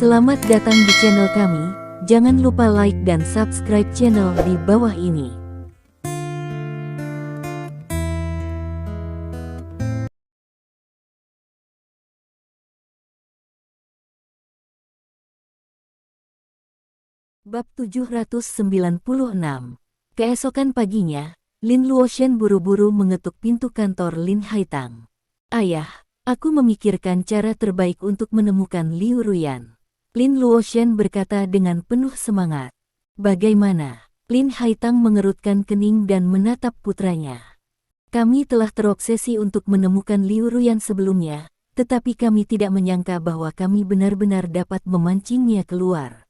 Selamat datang di channel kami, jangan lupa like dan subscribe channel di bawah ini. Bab 796. Keesokan paginya, Lin Luoshen buru-buru mengetuk pintu kantor Lin Haitang. "Ayah, aku memikirkan cara terbaik untuk menemukan Liu Ruyan," Lin Luoshen berkata dengan penuh semangat. "Bagaimana?" Lin Haitang mengerutkan kening dan menatap putranya. "Kami telah terobsesi untuk menemukan Liu Ruyan sebelumnya, tetapi kami tidak menyangka bahwa kami benar-benar dapat memancingnya keluar,"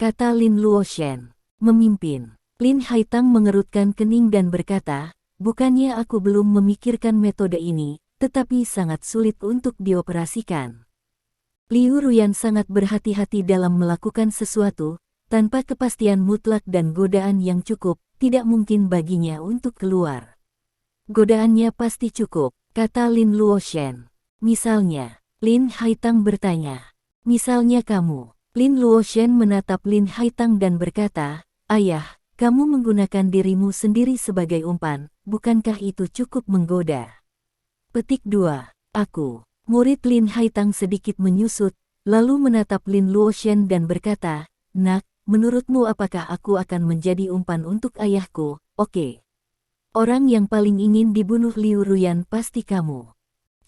kata Lin Luoshen. "Memimpin." Lin Haitang mengerutkan kening dan berkata, "Bukannya aku belum memikirkan metode ini, tetapi sangat sulit untuk dioperasikan. Liu Ruyan sangat berhati-hati dalam melakukan sesuatu, tanpa kepastian mutlak dan godaan yang cukup, tidak mungkin baginya untuk keluar." "Godaannya pasti cukup," kata Lin Luoshen. "Misalnya?" Lin Haitang bertanya. "Misalnya kamu." Lin Luoshen menatap Lin Haitang dan berkata, "Ayah, kamu menggunakan dirimu sendiri sebagai umpan, bukankah itu cukup menggoda?" Petik 2. Aku. Murid Lin Haitang sedikit menyusut, lalu menatap Lin Luoshen dan berkata, "Nak, menurutmu apakah aku akan menjadi umpan untuk ayahku?" "Oke. Orang yang paling ingin dibunuh Liu Ruyan pasti kamu.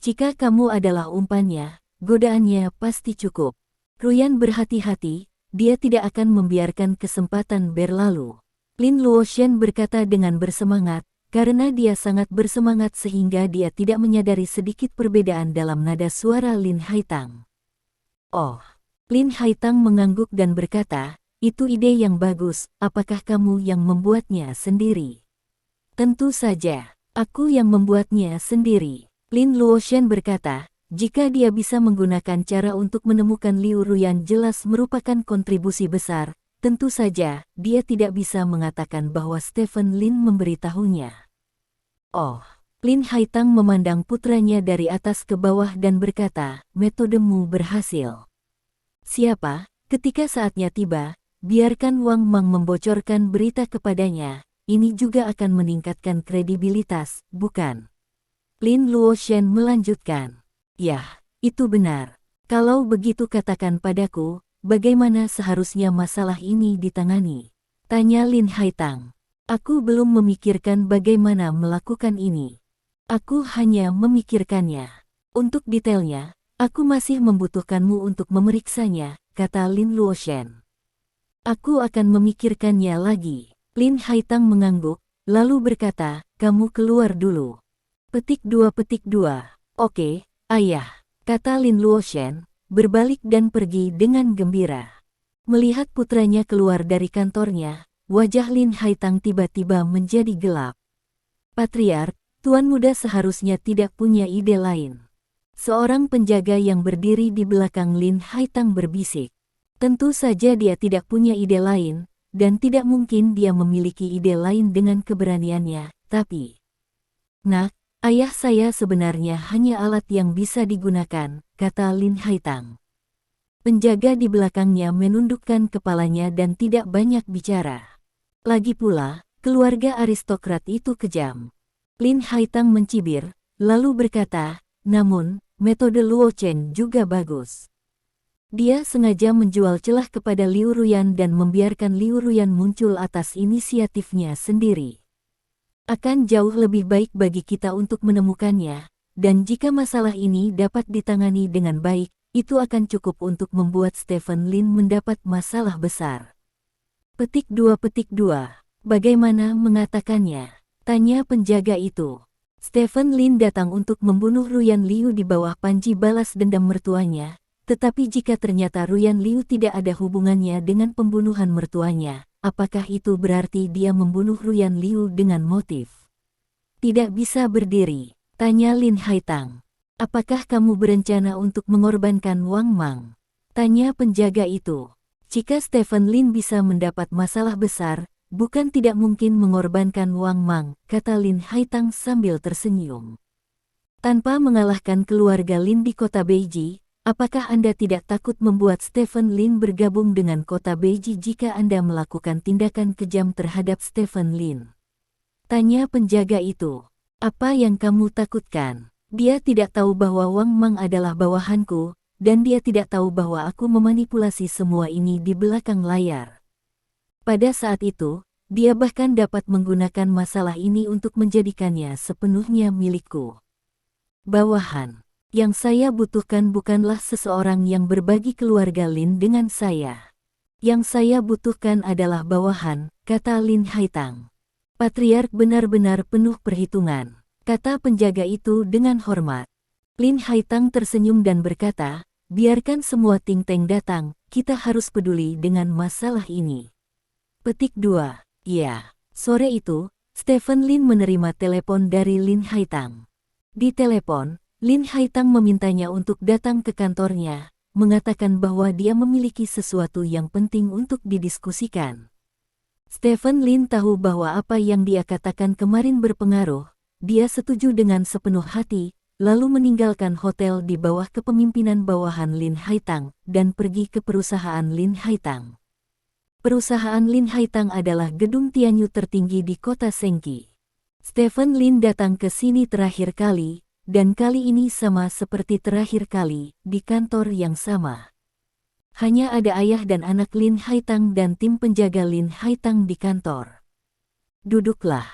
Jika kamu adalah umpannya, godaannya pasti cukup. Ruyan berhati-hati, dia tidak akan membiarkan kesempatan berlalu." Lin Luoshen berkata dengan bersemangat, karena dia sangat bersemangat sehingga dia tidak menyadari sedikit perbedaan dalam nada suara Lin Haitang. "Oh." Lin Haitang mengangguk dan berkata, "Itu ide yang bagus, apakah kamu yang membuatnya sendiri?" "Tentu saja, aku yang membuatnya sendiri." Lin Luoshen berkata, "Jika dia bisa menggunakan cara untuk menemukan Liu Ruyan jelas merupakan kontribusi besar, tentu saja dia tidak bisa mengatakan bahwa Stephen Lin memberitahunya." "Oh." Lin Haitang memandang putranya dari atas ke bawah dan berkata, "Metodemu berhasil." "Siapa?" "Ketika saatnya tiba, biarkan Wang Mang membocorkan berita kepadanya, ini juga akan meningkatkan kredibilitas, bukan?" Lin Luoshen melanjutkan, "Yah, itu benar. Kalau begitu katakan padaku, bagaimana seharusnya masalah ini ditangani?" tanya Lin Haitang. "Aku belum memikirkan bagaimana melakukan ini. Aku hanya memikirkannya. Untuk detailnya, aku masih membutuhkanmu untuk memeriksanya," kata Lin Luoshen. "Aku akan memikirkannya lagi." Lin Haitang mengangguk, lalu berkata, "Kamu keluar dulu." Petik 2. "Oke, ayah," kata Lin Luoshen, berbalik dan pergi dengan gembira. Melihat putranya keluar dari kantornya, wajah Lin Haitang tiba-tiba menjadi gelap. "Patriark, Tuan Muda seharusnya tidak punya ide lain." Seorang penjaga yang berdiri di belakang Lin Haitang berbisik. "Tentu saja dia tidak punya ide lain, dan tidak mungkin dia memiliki ide lain dengan keberaniannya, tapi..." "Nak, ayah saya sebenarnya hanya alat yang bisa digunakan," kata Lin Haitang. Penjaga di belakangnya menundukkan kepalanya dan tidak banyak bicara. Lagi pula, keluarga aristokrat itu kejam. Lin Haitang mencibir, lalu berkata, "Namun, metode Luo Chen juga bagus. Dia sengaja menjual celah kepada Liu Ruyan dan membiarkan Liu Ruyan muncul atas inisiatifnya sendiri. Akan jauh lebih baik bagi kita untuk menemukannya, dan jika masalah ini dapat ditangani dengan baik, itu akan cukup untuk membuat Stephen Lin mendapat masalah besar." Petik 2. "Bagaimana mengatakannya?" tanya penjaga itu. "Stephen Lin datang untuk membunuh Ruyan Liu di bawah panji balas dendam mertuanya, tetapi jika ternyata Ruyan Liu tidak ada hubungannya dengan pembunuhan mertuanya, apakah itu berarti dia membunuh Ruyan Liu dengan motif?" "Tidak bisa berdiri," tanya Lin Haitang. "Apakah kamu berencana untuk mengorbankan Wang Mang?" tanya penjaga itu. "Jika Stephen Lin bisa mendapat masalah besar, bukan tidak mungkin mengorbankan Wang Mang," kata Lin Haitang sambil tersenyum. "Tanpa mengalahkan keluarga Lin di kota Beiji, apakah Anda tidak takut membuat Stephen Lin bergabung dengan kota Beiji jika Anda melakukan tindakan kejam terhadap Stephen Lin? Tanya penjaga itu. Apa yang kamu takutkan? Dia tidak tahu bahwa Wang Mang adalah bawahanku, dan dia tidak tahu bahwa aku memanipulasi semua ini di belakang layar. Pada saat itu, dia bahkan dapat menggunakan masalah ini untuk menjadikannya sepenuhnya milikku. Bawahan. Yang saya butuhkan bukanlah seseorang yang berbagi keluarga Lin dengan saya. Yang saya butuhkan adalah bawahan, kata Lin Haitang. Patriark benar-benar penuh perhitungan, kata penjaga itu dengan hormat. Lin Haitang tersenyum dan berkata, biarkan semua Ting Teng datang, kita harus peduli dengan masalah ini. Petik 2. Ya, sore itu, Stephen Lin menerima telepon dari Lin Haitang. Di telepon, Lin Haitang memintanya untuk datang ke kantornya, mengatakan bahwa dia memiliki sesuatu yang penting untuk didiskusikan. Stephen Lin tahu bahwa apa yang dia katakan kemarin berpengaruh, dia setuju dengan sepenuh hati, lalu meninggalkan hotel di bawah kepemimpinan bawahan Lin Haitang dan pergi ke perusahaan Lin Haitang. Perusahaan Lin Haitang adalah gedung Tianyu tertinggi di kota Sengqi. Stephen Lin datang ke sini terakhir kali, dan kali ini sama seperti terakhir kali, di kantor yang sama. Hanya ada ayah dan anak Lin Haitang dan tim penjaga Lin Haitang di kantor. Duduklah.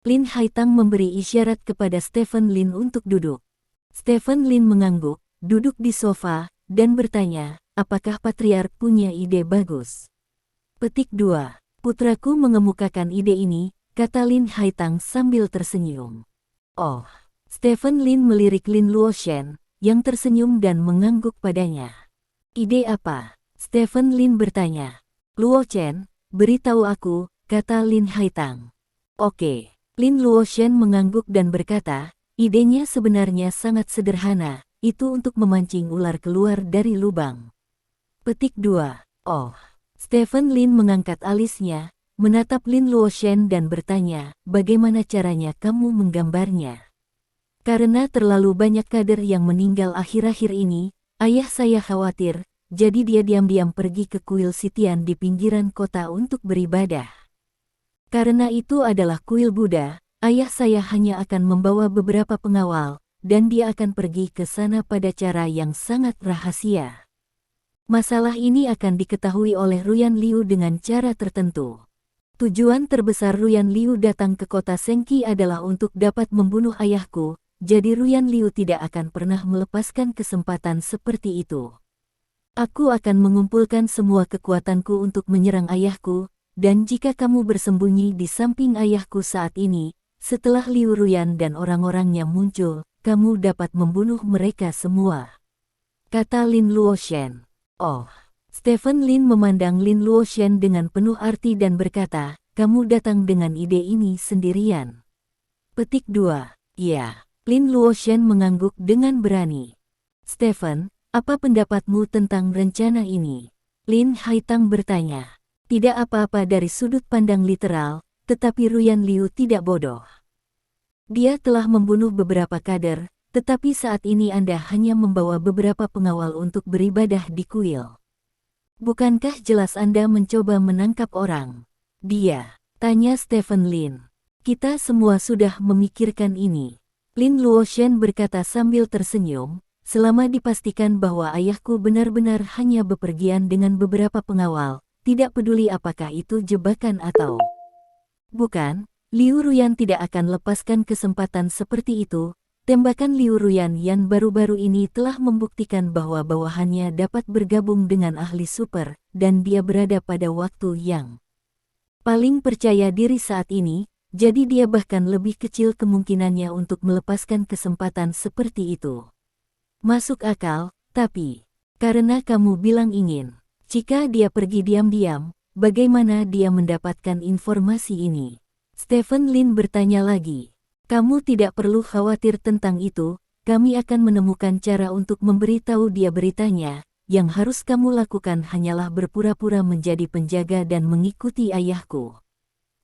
Lin Haitang memberi isyarat kepada Stephen Lin untuk duduk. Stephen Lin mengangguk, duduk di sofa, dan bertanya, apakah Patriark punya ide bagus? Petik 2. Putraku mengemukakan ide ini, kata Lin Haitang sambil tersenyum. Oh, Stephen Lin melirik Lin Luoshen, yang tersenyum dan mengangguk padanya. Ide apa? Stephen Lin bertanya. Luoshen, beritahu aku, kata Lin Haitang. Oke. Lin Luoshen mengangguk dan berkata, idenya sebenarnya sangat sederhana, itu untuk memancing ular keluar dari lubang. Petik 2. Oh. Stephen Lin mengangkat alisnya, menatap Lin Luoshen dan bertanya, bagaimana caranya kamu menggambarnya? Karena terlalu banyak kader yang meninggal akhir-akhir ini, ayah saya khawatir, jadi dia diam-diam pergi ke kuil Sitian di pinggiran kota untuk beribadah. Karena itu adalah kuil Buddha, ayah saya hanya akan membawa beberapa pengawal, dan dia akan pergi ke sana pada cara yang sangat rahasia. Masalah ini akan diketahui oleh Ruyan Liu dengan cara tertentu. Tujuan terbesar Ruyan Liu datang ke kota Sengqi adalah untuk dapat membunuh ayahku, jadi Ruyan Liu tidak akan pernah melepaskan kesempatan seperti itu. Aku akan mengumpulkan semua kekuatanku untuk menyerang ayahku, dan jika kamu bersembunyi di samping ayahku saat ini, setelah Liu Ruyan dan orang-orangnya muncul, kamu dapat membunuh mereka semua. Kata Lin Luoshen. Oh, Stephen Lin memandang Lin Luoshen dengan penuh arti dan berkata, kamu datang dengan ide ini sendirian. Petik 2. Ya, Lin Luoshen mengangguk dengan berani. Stephen, apa pendapatmu tentang rencana ini? Lin Haitang bertanya. Tidak apa-apa dari sudut pandang literal, tetapi Ruyan Liu tidak bodoh. Dia telah membunuh beberapa kader, tetapi saat ini Anda hanya membawa beberapa pengawal untuk beribadah di kuil. Bukankah jelas Anda mencoba menangkap orang? Dia, tanya Stephen Lin. Kita semua sudah memikirkan ini. Lin Luoshen berkata sambil tersenyum, selama dipastikan bahwa ayahku benar-benar hanya bepergian dengan beberapa pengawal, tidak peduli apakah itu jebakan atau bukan, Liu Ruyan tidak akan lepaskan kesempatan seperti itu. Tembakan Liu Ruyan yang baru-baru ini telah membuktikan bahwa bawahannya dapat bergabung dengan ahli super, dan dia berada pada waktu yang paling percaya diri saat ini, jadi dia bahkan lebih kecil kemungkinannya untuk melepaskan kesempatan seperti itu. Masuk akal, tapi karena kamu bilang ingin, jika dia pergi diam-diam, bagaimana dia mendapatkan informasi ini? Stephen Lin bertanya lagi. Kamu tidak perlu khawatir tentang itu, kami akan menemukan cara untuk memberitahu dia beritanya, yang harus kamu lakukan hanyalah berpura-pura menjadi penjaga dan mengikuti ayahku.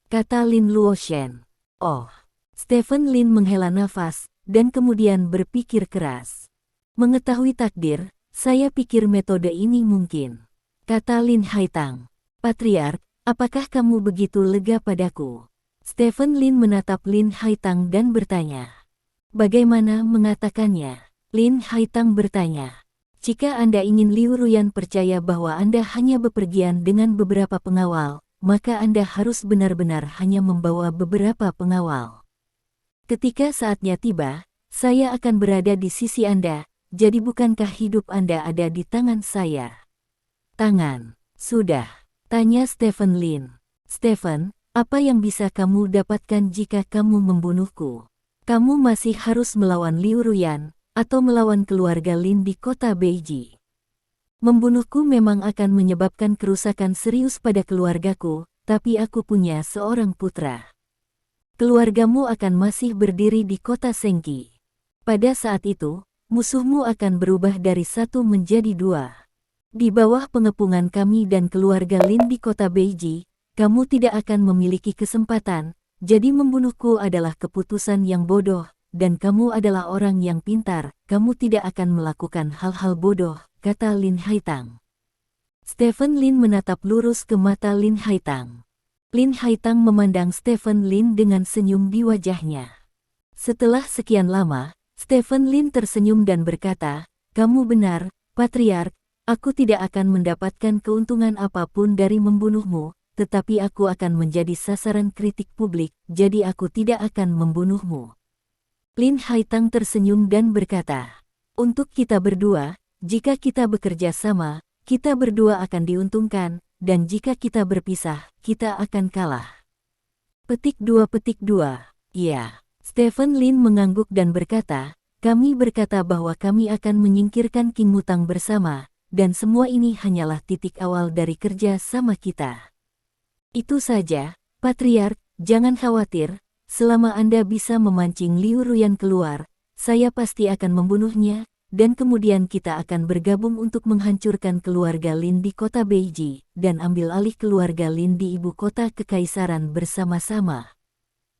Kata Lin Luoshen. Oh, Stephen Lin menghela nafas, dan kemudian berpikir keras. Mengetahui takdir, Saya pikir metode ini mungkin, kata Lin Haitang. Patriark, apakah kamu begitu lega padaku? Stephen Lin menatap Lin Haitang dan bertanya. Bagaimana mengatakannya? Lin Haitang bertanya. Jika Anda ingin Liu Ruyan percaya bahwa Anda hanya bepergian dengan beberapa pengawal, maka Anda harus benar-benar hanya membawa beberapa pengawal. Ketika saatnya tiba, saya akan berada di sisi Anda, jadi bukankah hidup Anda ada di tangan saya? Tangan, sudah, tanya Stephen Lin. Stephen, apa yang bisa kamu dapatkan jika kamu membunuhku? Kamu masih harus melawan Liu Ruyan, atau melawan keluarga Lin di kota Beiji. Membunuhku memang akan menyebabkan kerusakan serius pada keluargaku, tapi aku punya seorang putra. Keluargamu akan masih berdiri di kota Sengki. Pada saat itu, musuhmu akan berubah dari satu menjadi dua. Di bawah pengepungan kami dan keluarga Lin di kota Beiji, kamu tidak akan memiliki kesempatan, jadi membunuhku adalah keputusan yang bodoh. Dan kamu adalah orang yang pintar, kamu tidak akan melakukan hal-hal bodoh, kata Lin Haitang. Stephen Lin menatap lurus ke mata Lin Haitang. Lin Haitang memandang Stephen Lin dengan senyum di wajahnya. Setelah sekian lama, Stephen Lin tersenyum dan berkata, kamu benar, Patriark, aku tidak akan mendapatkan keuntungan apapun dari membunuhmu, tetapi aku akan menjadi sasaran kritik publik, jadi aku tidak akan membunuhmu. Lin Haitang tersenyum dan berkata, untuk kita berdua, jika kita bekerja sama, kita berdua akan diuntungkan, dan jika kita berpisah, kita akan kalah. Petik 2. Ya, Stephen Lin mengangguk dan berkata, kami berkata bahwa kami akan menyingkirkan King Mutang bersama, dan semua ini hanyalah titik awal dari kerja sama kita. Itu saja, Patriark, jangan khawatir. Selama Anda bisa memancing Liu Ruyan keluar, saya pasti akan membunuhnya, dan kemudian kita akan bergabung untuk menghancurkan keluarga Lin di kota Beiji, dan ambil alih keluarga Lin di ibu kota kekaisaran bersama-sama.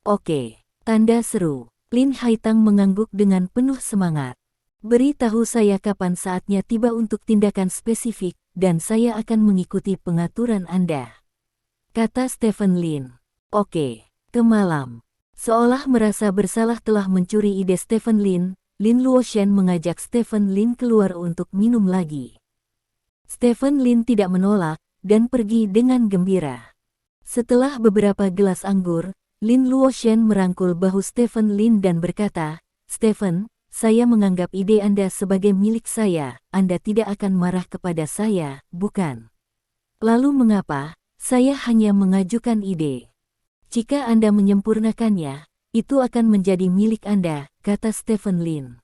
Oke, tanda seru. Lin Haitang mengangguk dengan penuh semangat. Beritahu saya kapan saatnya tiba untuk tindakan spesifik, dan saya akan mengikuti pengaturan Anda. Kata Stephen Lin. Oke, ke malam. Seolah merasa bersalah telah mencuri ide Stephen Lin, Lin Luoshen mengajak Stephen Lin keluar untuk minum lagi. Stephen Lin tidak menolak, dan pergi dengan gembira. Setelah beberapa gelas anggur, Lin Luoshen merangkul bahu Stephen Lin dan berkata, Stephen, saya menganggap ide Anda sebagai milik saya, Anda tidak akan marah kepada saya, bukan? Lalu mengapa? Saya hanya mengajukan ide. Jika Anda menyempurnakannya, itu akan menjadi milik Anda, kata Stephen Lin.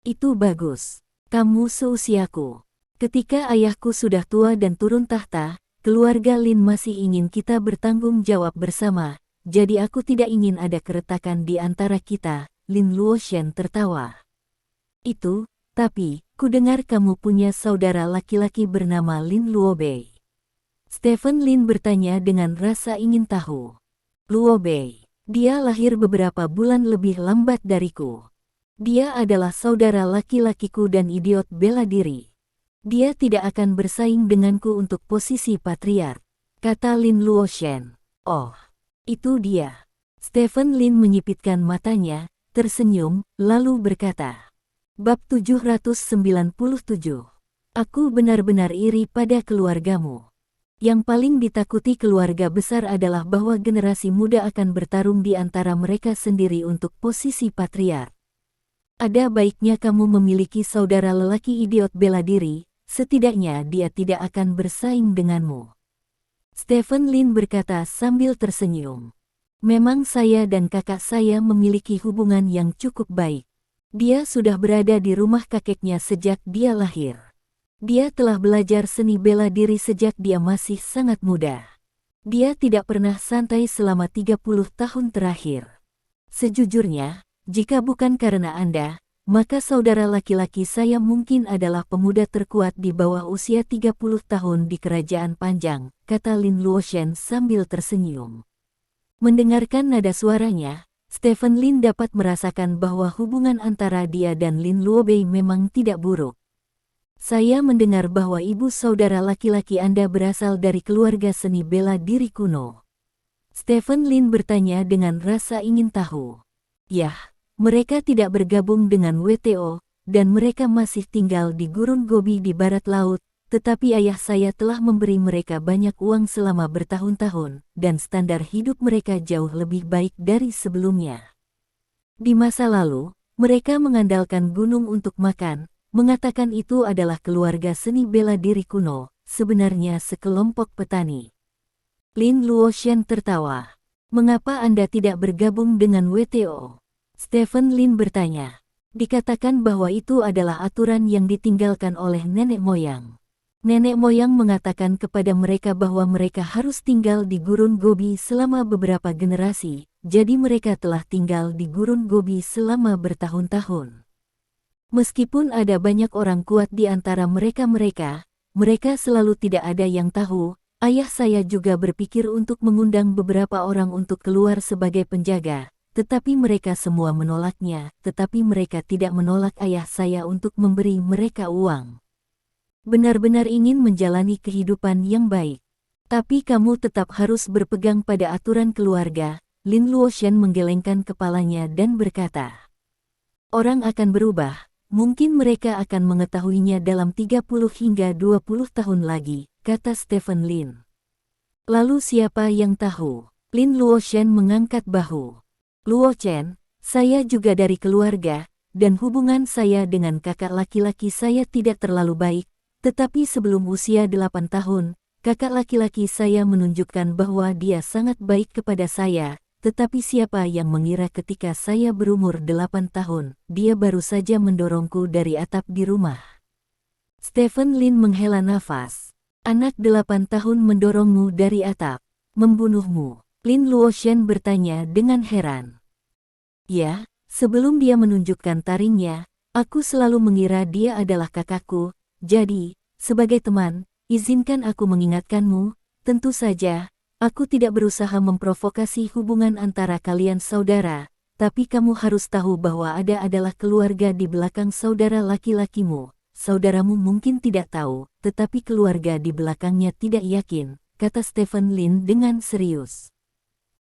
Itu bagus. Kamu seusiaku. Ketika ayahku sudah tua dan turun tahta, keluarga Lin masih ingin kita bertanggung jawab bersama, jadi aku tidak ingin ada keretakan di antara kita, Lin Luoshen tertawa. Tapi, kudengar kamu punya saudara laki-laki bernama Lin Luobei. Stephen Lin bertanya dengan rasa ingin tahu. Luobei. Dia lahir beberapa bulan lebih lambat dariku. Dia adalah saudara laki-lakiku dan idiot bela diri. Dia tidak akan bersaing denganku untuk posisi patriark, kata Lin Luoshen. Oh, itu dia. Stephen Lin menyipitkan matanya, tersenyum, lalu berkata. Bab 797. Aku benar-benar iri pada keluargamu. Yang paling ditakuti keluarga besar adalah bahwa generasi muda akan bertarung di antara mereka sendiri untuk posisi patriark. Ada baiknya kamu memiliki saudara lelaki idiot bela diri, setidaknya dia tidak akan bersaing denganmu. Stephen Lin berkata sambil tersenyum. Memang saya dan kakak saya memiliki hubungan yang cukup baik. Dia sudah berada di rumah kakeknya sejak dia lahir. Dia telah belajar seni bela diri sejak dia masih sangat muda. Dia tidak pernah santai selama 30 tahun terakhir. Sejujurnya, jika bukan karena Anda, maka saudara laki-laki saya mungkin adalah pemuda terkuat di bawah usia 30 tahun di Kerajaan Panjang, kata Lin Luoshen sambil tersenyum. Mendengarkan nada suaranya, Stephen Lin dapat merasakan bahwa hubungan antara dia dan Lin Luobei memang tidak buruk. Saya mendengar bahwa ibu saudara laki-laki Anda berasal dari keluarga seni bela diri kuno. Stephen Lin bertanya dengan rasa ingin tahu. Yah, mereka tidak bergabung dengan WTO, dan mereka masih tinggal di Gurun Gobi di barat laut, tetapi ayah saya telah memberi mereka banyak uang selama bertahun-tahun, dan standar hidup mereka jauh lebih baik dari sebelumnya. Di masa lalu, mereka mengandalkan gunung untuk makan, mengatakan itu adalah keluarga seni bela diri kuno, sebenarnya sekelompok petani. Lin Luoshan tertawa. Mengapa Anda tidak bergabung dengan WTO? Stephen Lin bertanya. Dikatakan bahwa itu adalah aturan yang ditinggalkan oleh nenek moyang. Nenek moyang mengatakan kepada mereka bahwa mereka harus tinggal di Gurun Gobi selama beberapa generasi, jadi mereka telah tinggal di Gurun Gobi selama bertahun-tahun. Meskipun ada banyak orang kuat di antara mereka selalu tidak ada yang tahu. Ayah saya juga berpikir untuk mengundang beberapa orang untuk keluar sebagai penjaga, tetapi mereka semua menolaknya, tetapi mereka tidak menolak ayah saya untuk memberi mereka uang. Benar-benar ingin menjalani kehidupan yang baik. Tapi kamu tetap harus berpegang pada aturan keluarga. Lin Luoshan menggelengkan kepalanya dan berkata, orang akan berubah, mungkin mereka akan mengetahuinya dalam 30 hingga 20 tahun lagi, kata Stephen Lin. Lalu siapa yang tahu? Lin Luoshan mengangkat bahu. Luochen, saya juga dari keluarga, dan hubungan saya dengan kakak laki-laki saya tidak terlalu baik, tetapi sebelum usia 8 tahun, kakak laki-laki saya menunjukkan bahwa dia sangat baik kepada saya, tetapi siapa yang mengira ketika saya berumur 8 tahun, dia baru saja mendorongku dari atap di rumah. Stephen Lin menghela nafas. Anak 8 tahun mendorongmu dari atap, membunuhmu. Lin Luoshan bertanya dengan heran. Ya, sebelum dia menunjukkan taringnya, aku selalu mengira dia adalah kakakku, jadi, sebagai teman, izinkan aku mengingatkanmu, tentu saja, aku tidak berusaha memprovokasi hubungan antara kalian saudara, tapi kamu harus tahu bahwa ada adalah keluarga di belakang saudara laki-lakimu. Saudaramu mungkin tidak tahu, tetapi keluarga di belakangnya tidak yakin, kata Stephen Lin dengan serius.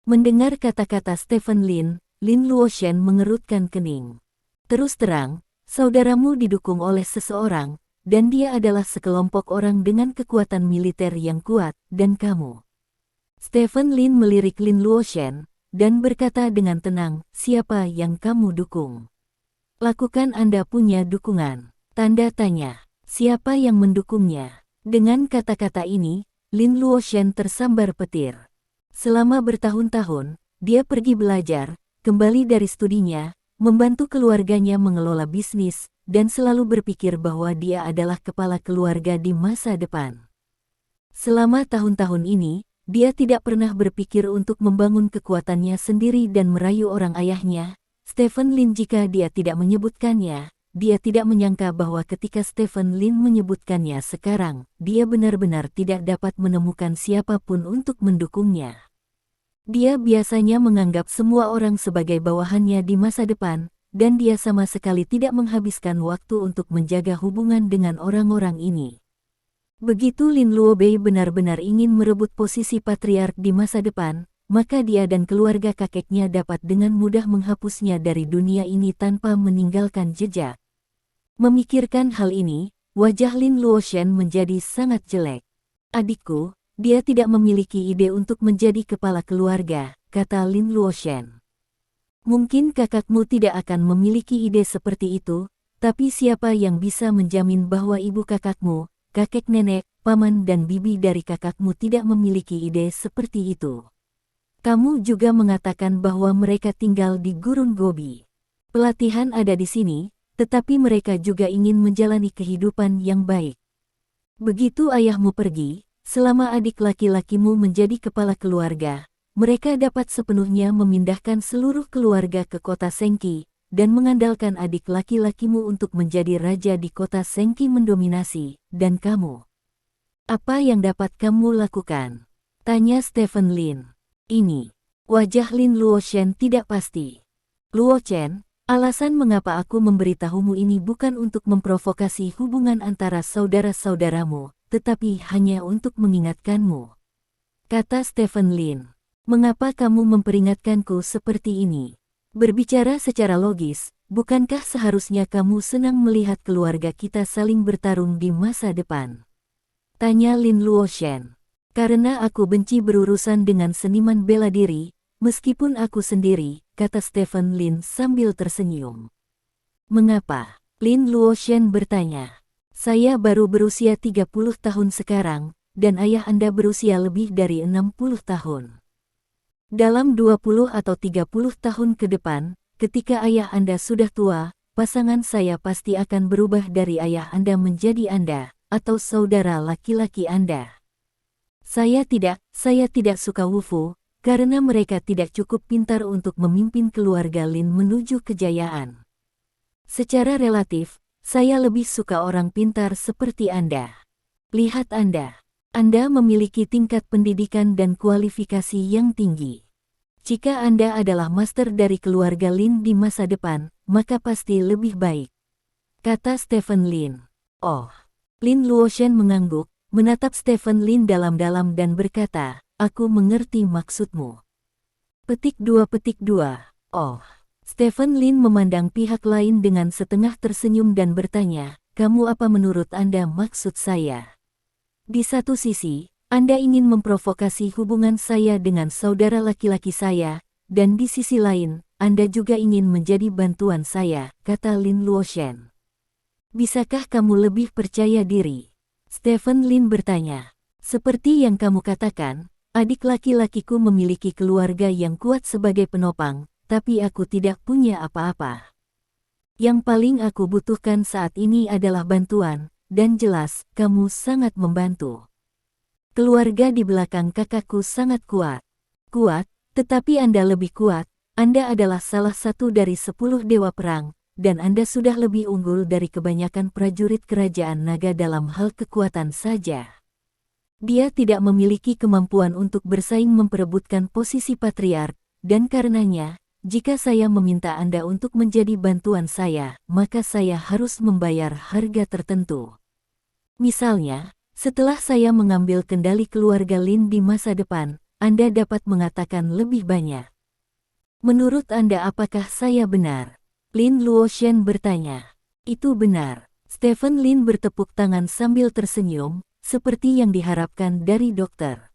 Mendengar kata-kata Stephen Lin, Lin Luoshan mengerutkan kening. Terus terang, saudaramu didukung oleh seseorang, dan dia adalah sekelompok orang dengan kekuatan militer yang kuat, dan kamu. Stephen Lin melirik Lin Luoshan, dan berkata dengan tenang, siapa yang kamu dukung? Lakukan Anda punya dukungan. Tanda tanya, siapa yang mendukungnya? Dengan kata-kata ini, Lin Luoshan tersambar petir. Selama bertahun-tahun, dia pergi belajar, kembali dari studinya, membantu keluarganya mengelola bisnis, dan selalu berpikir bahwa dia adalah kepala keluarga di masa depan. Selama tahun-tahun ini, dia tidak pernah berpikir untuk membangun kekuatannya sendiri dan merayu orang ayahnya, Stephen Lin. Jika dia tidak menyebutkannya, dia tidak menyangka bahwa ketika Stephen Lin menyebutkannya sekarang, dia benar-benar tidak dapat menemukan siapapun untuk mendukungnya. Dia biasanya menganggap semua orang sebagai bawahannya di masa depan, dan dia sama sekali tidak menghabiskan waktu untuk menjaga hubungan dengan orang-orang ini. Begitu Lin Luobei benar-benar ingin merebut posisi patriark di masa depan, maka dia dan keluarga kakeknya dapat dengan mudah menghapusnya dari dunia ini tanpa meninggalkan jejak. Memikirkan hal ini, wajah Lin Luoshan menjadi sangat jelek. Adikku, dia tidak memiliki ide untuk menjadi kepala keluarga, kata Lin Luoshan. Mungkin kakakmu tidak akan memiliki ide seperti itu, tapi siapa yang bisa menjamin bahwa ibu kakakmu, kakek nenek, paman dan bibi dari kakakmu tidak memiliki ide seperti itu? Kamu juga mengatakan bahwa mereka tinggal di Gurun Gobi. Pelatihan ada di sini, tetapi mereka juga ingin menjalani kehidupan yang baik. Begitu ayahmu pergi, selama adik laki-lakimu menjadi kepala keluarga, mereka dapat sepenuhnya memindahkan seluruh keluarga ke kota Sengki, dan mengandalkan adik laki-lakimu untuk menjadi raja di kota Sengki mendominasi, dan kamu. Apa yang dapat kamu lakukan? Tanya Stephen Lin. Ini. Wajah Lin Luoshan tidak pasti. Luochen, Alasan mengapa aku memberitahumu ini bukan untuk memprovokasi hubungan antara saudara-saudaramu, tetapi hanya untuk mengingatkanmu. Kata Stephen Lin. Mengapa kamu memperingatkanku seperti ini? Berbicara secara logis, bukankah seharusnya kamu senang melihat keluarga kita saling bertarung di masa depan? Tanya Lin Luoshen. Karena aku benci berurusan dengan seniman bela diri, meskipun aku sendiri, kata Stephen Lin sambil tersenyum. Mengapa? Lin Luoshen bertanya. Saya baru berusia 30 tahun sekarang, dan ayah Anda berusia lebih dari 60 tahun. Dalam 20 atau 30 tahun ke depan, ketika ayah Anda sudah tua, pasangan saya pasti akan berubah dari ayah Anda menjadi Anda, atau saudara laki-laki Anda. Saya tidak suka Wufu, karena mereka tidak cukup pintar untuk memimpin keluarga Lin menuju kejayaan. Secara relatif, saya lebih suka orang pintar seperti Anda. Lihat Anda memiliki tingkat pendidikan dan kualifikasi yang tinggi. Jika Anda adalah master dari keluarga Lin di masa depan, maka pasti lebih baik. Kata Stephen Lin. Oh. Lin Luoshen mengangguk, menatap Stephen Lin dalam-dalam dan berkata, aku mengerti maksudmu. Petik 2. Oh. Stephen Lin memandang pihak lain dengan setengah tersenyum dan bertanya, kamu apa menurut Anda maksud saya? Di satu sisi, Anda ingin memprovokasi hubungan saya dengan saudara laki-laki saya, dan di sisi lain, Anda juga ingin menjadi bantuan saya, kata Lin Luoshen. Bisakah kamu lebih percaya diri? Stephen Lin bertanya. Seperti yang kamu katakan, adik laki-lakiku memiliki keluarga yang kuat sebagai penopang, tapi aku tidak punya apa-apa. Yang paling aku butuhkan saat ini adalah bantuan, dan jelas, kamu sangat membantu. Keluarga di belakang kakakku sangat kuat. Kuat, tetapi Anda lebih kuat. Anda adalah salah satu dari 10 dewa perang, dan Anda sudah lebih unggul dari kebanyakan prajurit kerajaan naga dalam hal kekuatan saja. Dia tidak memiliki kemampuan untuk bersaing memperebutkan posisi patriark, dan karenanya, jika saya meminta Anda untuk menjadi bantuan saya, maka saya harus membayar harga tertentu. Misalnya, setelah saya mengambil kendali keluarga Lin di masa depan, Anda dapat mengatakan lebih banyak. Menurut Anda apakah saya benar? Lin Luoshen bertanya. Itu benar. Stephen Lin bertepuk tangan sambil tersenyum, seperti yang diharapkan dari dokter.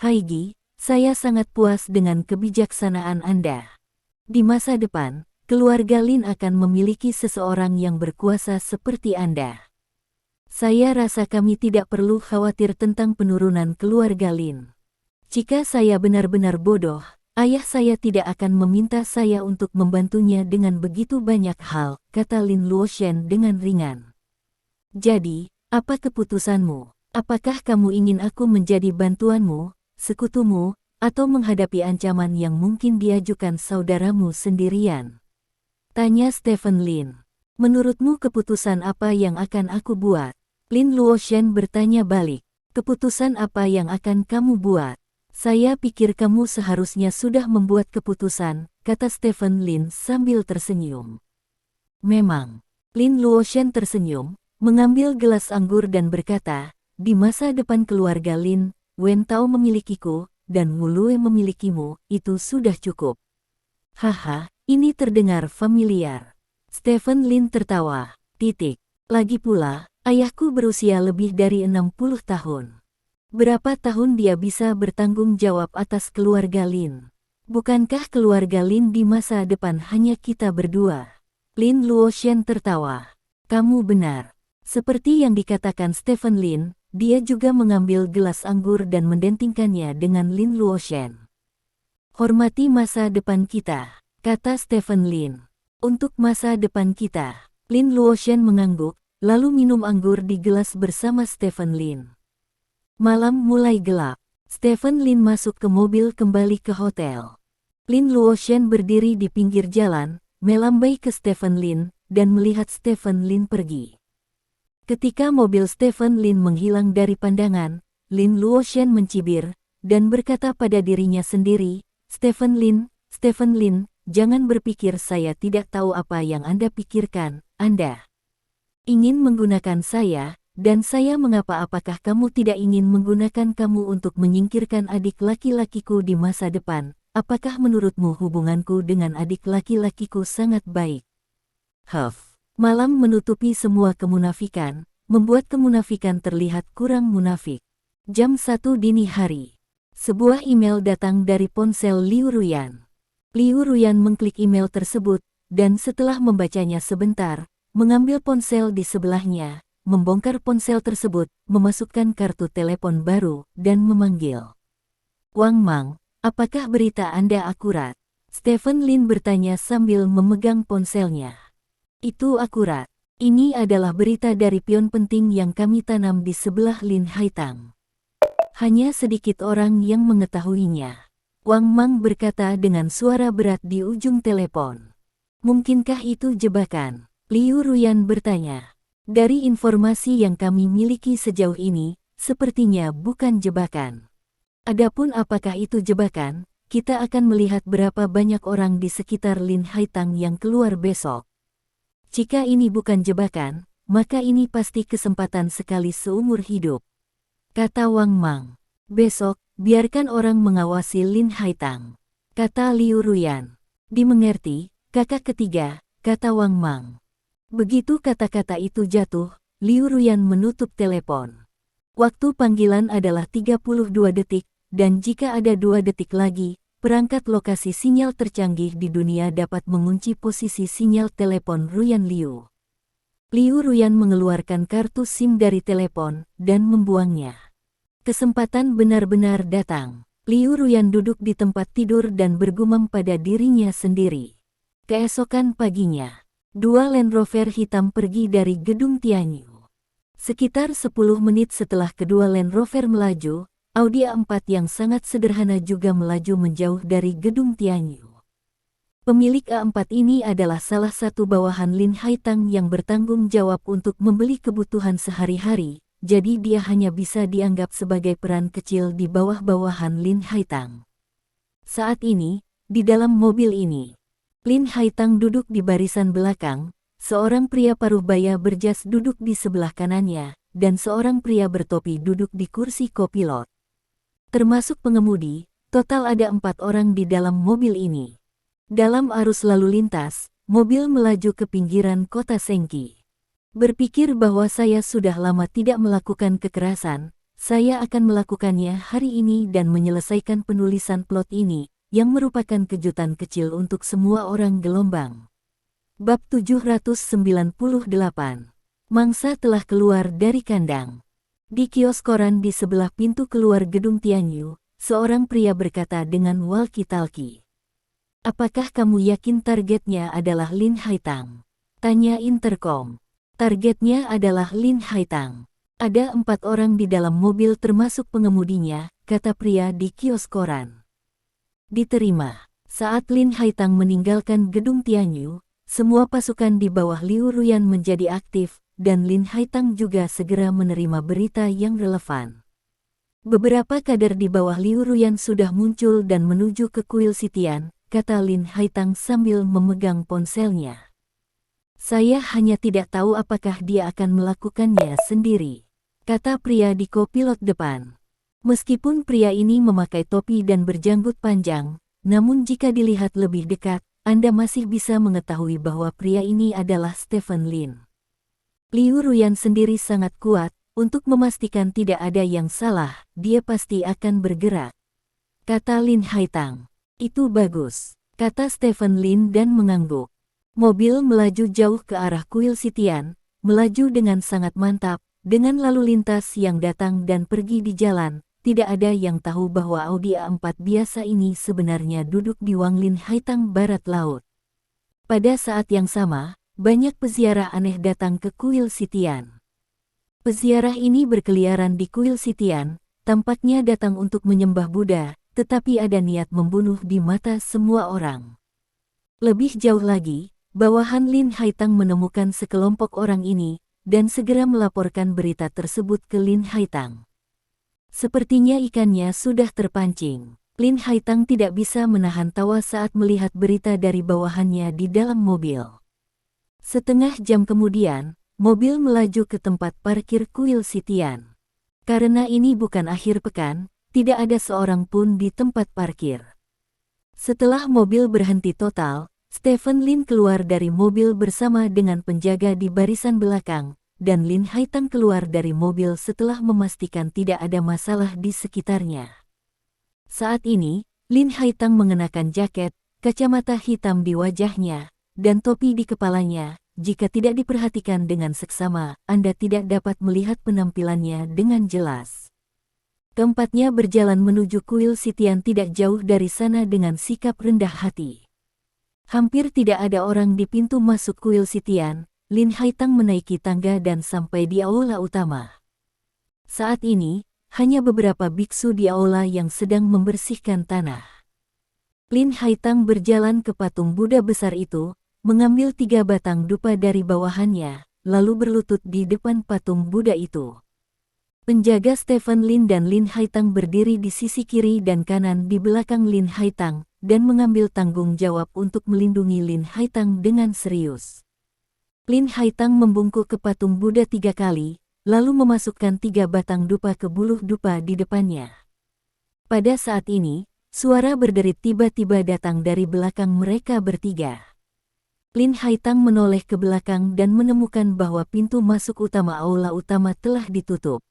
Haigi, saya sangat puas dengan kebijaksanaan Anda. Di masa depan, keluarga Lin akan memiliki seseorang yang berkuasa seperti Anda. Saya rasa kami tidak perlu khawatir tentang penurunan keluarga Lin. Jika saya benar-benar bodoh, ayah saya tidak akan meminta saya untuk membantunya dengan begitu banyak hal, kata Lin Luoshen dengan ringan. Jadi, apa keputusanmu? Apakah kamu ingin aku menjadi bantuanmu, sekutumu, atau menghadapi ancaman yang mungkin diajukan saudaramu sendirian? Tanya Stephen Lin. Menurutmu keputusan apa yang akan aku buat? Lin Luoshen bertanya balik. Keputusan apa yang akan kamu buat? Saya pikir kamu seharusnya sudah membuat keputusan, kata Stephen Lin sambil tersenyum. Memang. Lin Luoshen tersenyum, mengambil gelas anggur dan berkata, di masa depan keluarga Lin, Wen Tao memilikiku, dan Wu Lue memilikimu, itu sudah cukup. Haha, ini terdengar familiar. Stephen Lin tertawa. Lagi pula, ayahku berusia lebih dari 60 tahun. Berapa tahun dia bisa bertanggung jawab atas keluarga Lin? Bukankah keluarga Lin di masa depan hanya kita berdua? Lin Luoshen tertawa. Kamu benar. Seperti yang dikatakan Stephen Lin, dia juga mengambil gelas anggur dan mendentingkannya dengan Lin Luoshen. Hormati masa depan kita, kata Stephen Lin. Untuk masa depan kita, Lin Luoshen mengangguk, lalu minum anggur di gelas bersama Stephen Lin. Malam mulai gelap. Stephen Lin masuk ke mobil kembali ke hotel. Lin Luoshen berdiri di pinggir jalan, melambai ke Stephen Lin, dan melihat Stephen Lin pergi. Ketika mobil Stephen Lin menghilang dari pandangan, Lin Luoshen mencibir, dan berkata pada dirinya sendiri, Stephen Lin, jangan berpikir saya tidak tahu apa yang Anda pikirkan. Anda ingin menggunakan saya, dan saya mengapa apakah kamu tidak ingin menggunakan kamu untuk menyingkirkan adik laki-lakiku di masa depan? Apakah menurutmu hubunganku dengan adik laki-lakiku sangat baik? Malam menutupi semua kemunafikan, membuat kemunafikan terlihat kurang munafik. Jam 1 dini hari. Sebuah email datang dari ponsel Liu Ruyan. Liu Ruyan mengklik email tersebut, dan setelah membacanya sebentar, mengambil ponsel di sebelahnya, membongkar ponsel tersebut, memasukkan kartu telepon baru, dan memanggil. Wang Mang, apakah berita Anda akurat? Stephen Lin bertanya sambil memegang ponselnya. Itu akurat. Ini adalah berita dari pion penting yang kami tanam di sebelah Lin Haitang. Hanya sedikit orang yang mengetahuinya. Wang Mang berkata dengan suara berat di ujung telepon. Mungkinkah itu jebakan? Liu Ruyan bertanya. Dari informasi yang kami miliki sejauh ini, sepertinya bukan jebakan. Adapun apakah itu jebakan, kita akan melihat berapa banyak orang di sekitar Lin Haitang yang keluar besok. Jika ini bukan jebakan, maka ini pasti kesempatan sekali seumur hidup. Kata Wang Mang. Besok, biarkan orang mengawasi Lin Haitang. Kata Liu Ruyan. Dimengerti, kakak ketiga, kata Wang Mang. Begitu kata-kata itu jatuh, Liu Ruyan menutup telepon. Waktu panggilan adalah 32 detik, dan jika ada 2 detik lagi, perangkat lokasi sinyal tercanggih di dunia dapat mengunci posisi sinyal telepon Ruyan Liu. Liu Ruyan mengeluarkan kartu SIM dari telepon dan membuangnya. Kesempatan benar-benar datang. Liu Ruyan duduk di tempat tidur dan bergumam pada dirinya sendiri. Keesokan paginya, 2 Land Rover hitam pergi dari gedung Tianyu. Sekitar 10 menit setelah kedua Land Rover melaju, Audi A4 yang sangat sederhana juga melaju menjauh dari gedung Tianyu. Pemilik A4 ini adalah salah satu bawahan Lin Haitang yang bertanggung jawab untuk membeli kebutuhan sehari-hari, jadi dia hanya bisa dianggap sebagai peran kecil di bawah bawahan Lin Haitang. Saat ini, di dalam mobil ini, Lin Haitang duduk di barisan belakang, seorang pria paruh baya berjas duduk di sebelah kanannya, dan seorang pria bertopi duduk di kursi kopilot. Termasuk pengemudi, total ada 4 orang di dalam mobil ini. Dalam arus lalu lintas, mobil melaju ke pinggiran kota Sengki. Berpikir bahwa saya sudah lama tidak melakukan kekerasan, saya akan melakukannya hari ini dan menyelesaikan penulisan plot ini, yang merupakan kejutan kecil untuk semua orang gelombang. Bab 798. Mangsa telah keluar dari kandang. Di kios koran di sebelah pintu keluar gedung Tianyu, seorang pria berkata dengan walkie-talkie. Apakah kamu yakin targetnya adalah Lin Haitang? Tanya intercom. Targetnya adalah Lin Haitang. Ada 4 orang di dalam mobil termasuk pengemudinya, kata pria di kios koran. Diterima. Saat Lin Haitang meninggalkan gedung Tianyu, semua pasukan di bawah Liu Ruyan menjadi aktif, dan Lin Haitang juga segera menerima berita yang relevan. Beberapa kader di bawah Liu Ruyan sudah muncul dan menuju ke kuil Sitian, kata Lin Haitang sambil memegang ponselnya. Saya hanya tidak tahu apakah dia akan melakukannya sendiri, kata pria di kopilot depan. Meskipun pria ini memakai topi dan berjanggut panjang, namun jika dilihat lebih dekat, Anda masih bisa mengetahui bahwa pria ini adalah Stephen Lin. Liu Ruyan sendiri sangat kuat, untuk memastikan tidak ada yang salah, dia pasti akan bergerak. Kata Lin Haitang. Itu bagus, kata Stephen Lin dan mengangguk. Mobil melaju jauh ke arah kuil Sitian, melaju dengan sangat mantap, dengan lalu lintas yang datang dan pergi di jalan. Tidak ada yang tahu bahwa Audi A4 biasa ini sebenarnya duduk di Wang Lin Haitang barat laut. Pada saat yang sama, banyak peziarah aneh datang ke kuil Sitian. Peziarah ini berkeliaran di kuil Sitian, tampaknya datang untuk menyembah Buddha, tetapi ada niat membunuh di mata semua orang. Lebih jauh lagi, bawahan Lin Haitang menemukan sekelompok orang ini, dan segera melaporkan berita tersebut ke Lin Haitang. Sepertinya ikannya sudah terpancing. Lin Haitang tidak bisa menahan tawa saat melihat berita dari bawahannya di dalam mobil. Setengah jam kemudian, mobil melaju ke tempat parkir kuil Sitian. Karena ini bukan akhir pekan, tidak ada seorang pun di tempat parkir. Setelah mobil berhenti total, Stephen Lin keluar dari mobil bersama dengan penjaga di barisan belakang, dan Lin Haitang keluar dari mobil setelah memastikan tidak ada masalah di sekitarnya. Saat ini, Lin Haitang mengenakan jaket, kacamata hitam di wajahnya, dan topi di kepalanya. Jika tidak diperhatikan dengan seksama, Anda tidak dapat melihat penampilannya dengan jelas. Keempatnya berjalan menuju kuil Sitian tidak jauh dari sana dengan sikap rendah hati. Hampir tidak ada orang di pintu masuk kuil Sitian. Lin Haitang menaiki tangga dan sampai di aula utama. Saat ini, hanya beberapa biksu di aula yang sedang membersihkan tanah. Lin Haitang berjalan ke patung Buddha besar itu, mengambil 3 batang dupa dari bawahannya, lalu berlutut di depan patung Buddha itu. Penjaga Stephen Lin dan Lin Haitang berdiri di sisi kiri dan kanan di belakang Lin Haitang, dan mengambil tanggung jawab untuk melindungi Lin Haitang dengan serius. Lin Haitang membungkuk ke patung Buddha 3 kali, lalu memasukkan 3 batang dupa ke buluh dupa di depannya. Pada saat ini, suara berderit tiba-tiba datang dari belakang mereka bertiga. Lin Haitang menoleh ke belakang dan menemukan bahwa pintu masuk utama aula utama telah ditutup.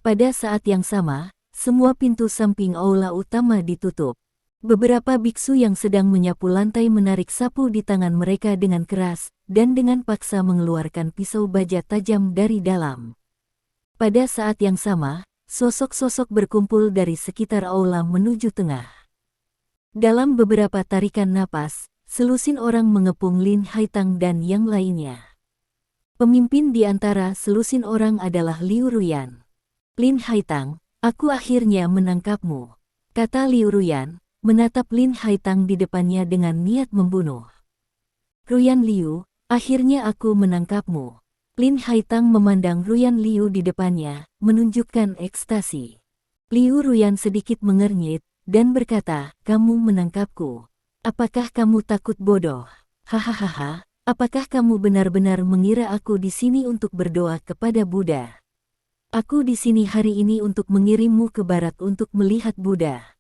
Pada saat yang sama, semua pintu samping aula utama ditutup. Beberapa biksu yang sedang menyapu lantai menarik sapu di tangan mereka dengan keras, dan dengan paksa mengeluarkan pisau baja tajam dari dalam. Pada saat yang sama, sosok-sosok berkumpul dari sekitar aula menuju tengah. Dalam beberapa tarikan napas, selusin orang mengepung Lin Haitang dan yang lainnya. Pemimpin di antara selusin orang adalah Liu Ruyan. Lin Haitang, aku akhirnya menangkapmu, kata Liu Ruyan, menatap Lin Haitang di depannya dengan niat membunuh. Ruyan Liu, akhirnya aku menangkapmu. Lin Haitang memandang Ruyan Liu di depannya, menunjukkan ekstasi. Liu Ruyan sedikit mengernyit, dan berkata, kamu menangkapku. Apakah kamu takut bodoh? Hahaha, apakah kamu benar-benar mengira aku di sini untuk berdoa kepada Buddha? Aku di sini hari ini untuk mengirimmu ke barat untuk melihat Buddha.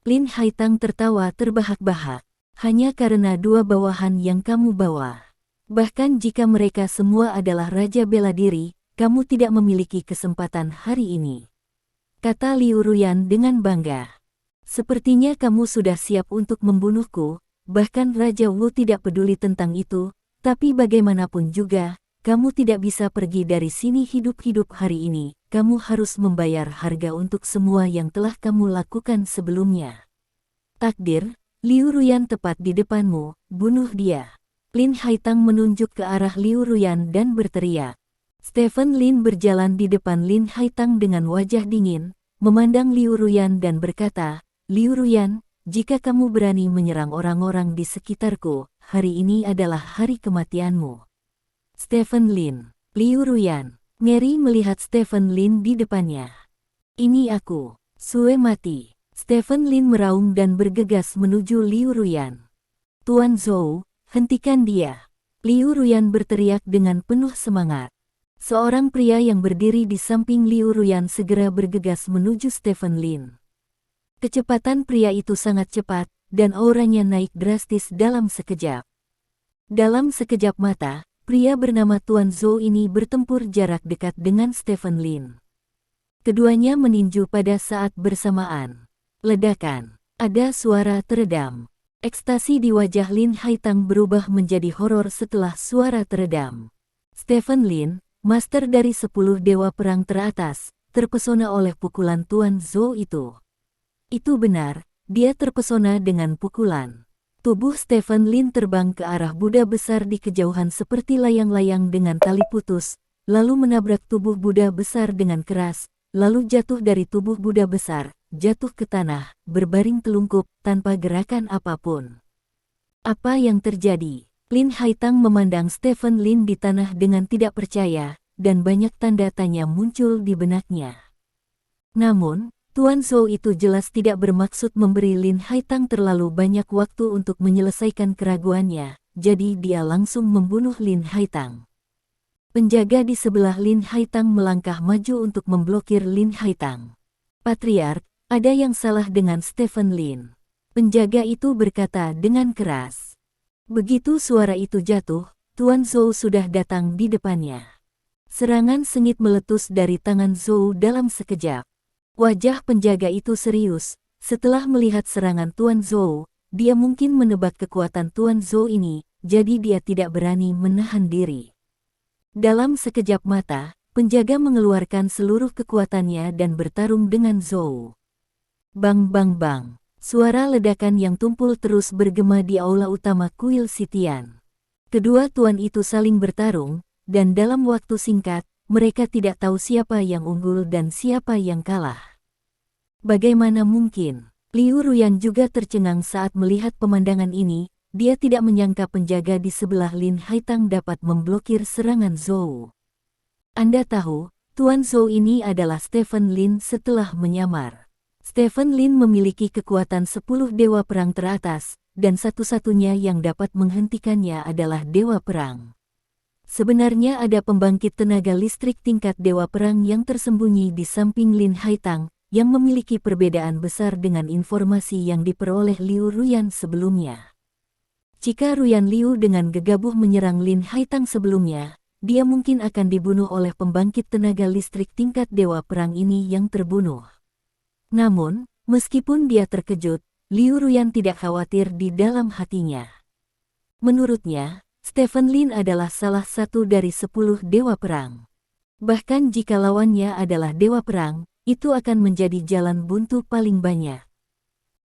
Lin Haitang tertawa terbahak-bahak. Hanya karena 2 bawahan yang kamu bawa. Bahkan jika mereka semua adalah raja bela diri, kamu tidak memiliki kesempatan hari ini. Kata Liu Ruyan dengan bangga. Sepertinya kamu sudah siap untuk membunuhku, bahkan Raja Wu tidak peduli tentang itu, tapi bagaimanapun juga, kamu tidak bisa pergi dari sini hidup-hidup hari ini, kamu harus membayar harga untuk semua yang telah kamu lakukan sebelumnya. Takdir, Liu Ruyan tepat di depanmu, bunuh dia. Lin Haitang menunjuk ke arah Liu Ruyan dan berteriak. Stephen Lin berjalan di depan Lin Haitang dengan wajah dingin, memandang Liu Ruyan dan berkata, Liu Ruyan, jika kamu berani menyerang orang-orang di sekitarku, hari ini adalah hari kematianmu. Stephen Lin, Liu Ruyan, ngeri melihat Stephen Lin di depannya. Ini aku, Sue mati. Stephen Lin meraung dan bergegas menuju Liu Ruyan. Tuan Zhou, hentikan dia. Liu Ruyan berteriak dengan penuh semangat. Seorang pria yang berdiri di samping Liu Ruyan segera bergegas menuju Stephen Lin. Kecepatan pria itu sangat cepat, dan auranya naik drastis dalam sekejap. Dalam sekejap mata, pria bernama Tuan Zhou ini bertempur jarak dekat dengan Stephen Lin. Keduanya meninju pada saat bersamaan. Ledakan. Ada suara teredam. Ekstasi di wajah Lin Haitang berubah menjadi horor setelah suara teredam. Stephen Lin, master dari 10 dewa perang teratas, terpesona oleh pukulan Tuan Zhou itu. Itu benar, dia terpesona dengan pukulan. Tubuh Stephen Lin terbang ke arah Buddha besar di kejauhan seperti layang-layang dengan tali putus, lalu menabrak tubuh Buddha besar dengan keras, lalu jatuh dari tubuh Buddha besar, jatuh ke tanah, berbaring telungkup, tanpa gerakan apapun. Apa yang terjadi? Lin Haitang memandang Stephen Lin di tanah dengan tidak percaya, dan banyak tanda tanya muncul di benaknya. Namun, Tuan Zhou itu jelas tidak bermaksud memberi Lin Haitang terlalu banyak waktu untuk menyelesaikan keraguannya, jadi dia langsung membunuh Lin Haitang. Penjaga di sebelah Lin Haitang melangkah maju untuk memblokir Lin Haitang. Patriark, ada yang salah dengan Stephen Lin. Penjaga itu berkata dengan keras. Begitu suara itu jatuh, Tuan Zhou sudah datang di depannya. Serangan sengit meletus dari tangan Zhou dalam sekejap. Wajah penjaga itu serius. Setelah melihat serangan Tuan Zhou, dia mungkin menebak kekuatan Tuan Zhou ini, jadi dia tidak berani menahan diri. Dalam sekejap mata, penjaga mengeluarkan seluruh kekuatannya dan bertarung dengan Zhou. Bang bang bang, suara ledakan yang tumpul terus bergema di aula utama kuil Sitian. Kedua tuan itu saling bertarung, dan dalam waktu singkat, mereka tidak tahu siapa yang unggul dan siapa yang kalah. Bagaimana mungkin? Liu Ruyan juga tercengang saat melihat pemandangan ini. Dia tidak menyangka penjaga di sebelah Lin Haitang dapat memblokir serangan Zhou. Anda tahu, Tuan Zhou ini adalah Stephen Lin setelah menyamar. Stephen Lin memiliki kekuatan 10 dewa perang teratas, dan satu-satunya yang dapat menghentikannya adalah dewa perang. Sebenarnya ada pembangkit tenaga listrik tingkat dewa perang yang tersembunyi di samping Lin Haitang, yang memiliki perbedaan besar dengan informasi yang diperoleh Liu Ruyan sebelumnya. Jika Ruyan Liu dengan gegabah menyerang Lin Haitang sebelumnya, dia mungkin akan dibunuh oleh pembangkit tenaga listrik tingkat dewa perang ini yang terbunuh. Namun, meskipun dia terkejut, Liu Ruyan tidak khawatir di dalam hatinya. Menurutnya, Stephen Lin adalah salah satu dari 10 dewa perang. Bahkan jika lawannya adalah dewa perang, itu akan menjadi jalan buntu paling banyak.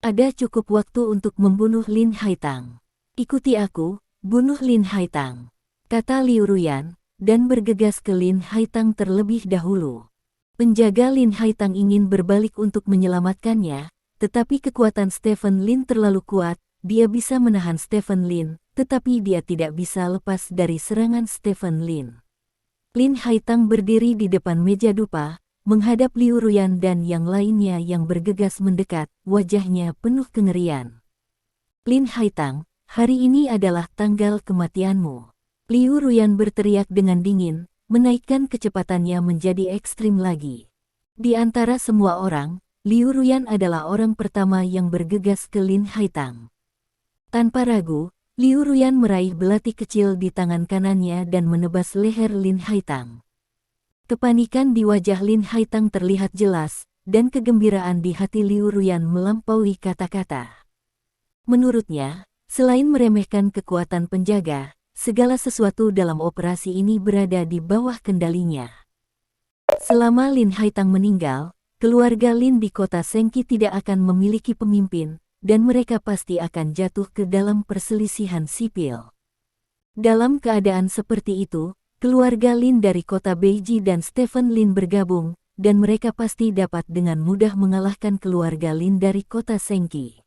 Ada cukup waktu untuk membunuh Lin Haitang. Ikuti aku, bunuh Lin Haitang, kata Liu Ruyan, dan bergegas ke Lin Haitang terlebih dahulu. Penjaga Lin Haitang ingin berbalik untuk menyelamatkannya, tetapi kekuatan Stephen Lin terlalu kuat. Dia bisa menahan Stephen Lin, tetapi dia tidak bisa lepas dari serangan Stephen Lin. Lin Haitang berdiri di depan meja dupa, menghadap Liu Ruyan dan yang lainnya yang bergegas mendekat, wajahnya penuh kengerian. Lin Haitang, hari ini adalah tanggal kematianmu. Liu Ruyan berteriak dengan dingin, menaikkan kecepatannya menjadi ekstrim lagi. Di antara semua orang, Liu Ruyan adalah orang pertama yang bergegas ke Lin Haitang. Tanpa ragu, Liu Ruyan meraih belati kecil di tangan kanannya dan menebas leher Lin Haitang. Kepanikan di wajah Lin Haitang terlihat jelas, dan kegembiraan di hati Liu Ruyan melampaui kata-kata. Menurutnya, selain meremehkan kekuatan penjaga, segala sesuatu dalam operasi ini berada di bawah kendalinya. Selama Lin Haitang meninggal, keluarga Lin di kota Sengqi tidak akan memiliki pemimpin, dan mereka pasti akan jatuh ke dalam perselisihan sipil. Dalam keadaan seperti itu, keluarga Lin dari kota Beiji dan Stephen Lin bergabung, dan mereka pasti dapat dengan mudah mengalahkan keluarga Lin dari kota Sengqi.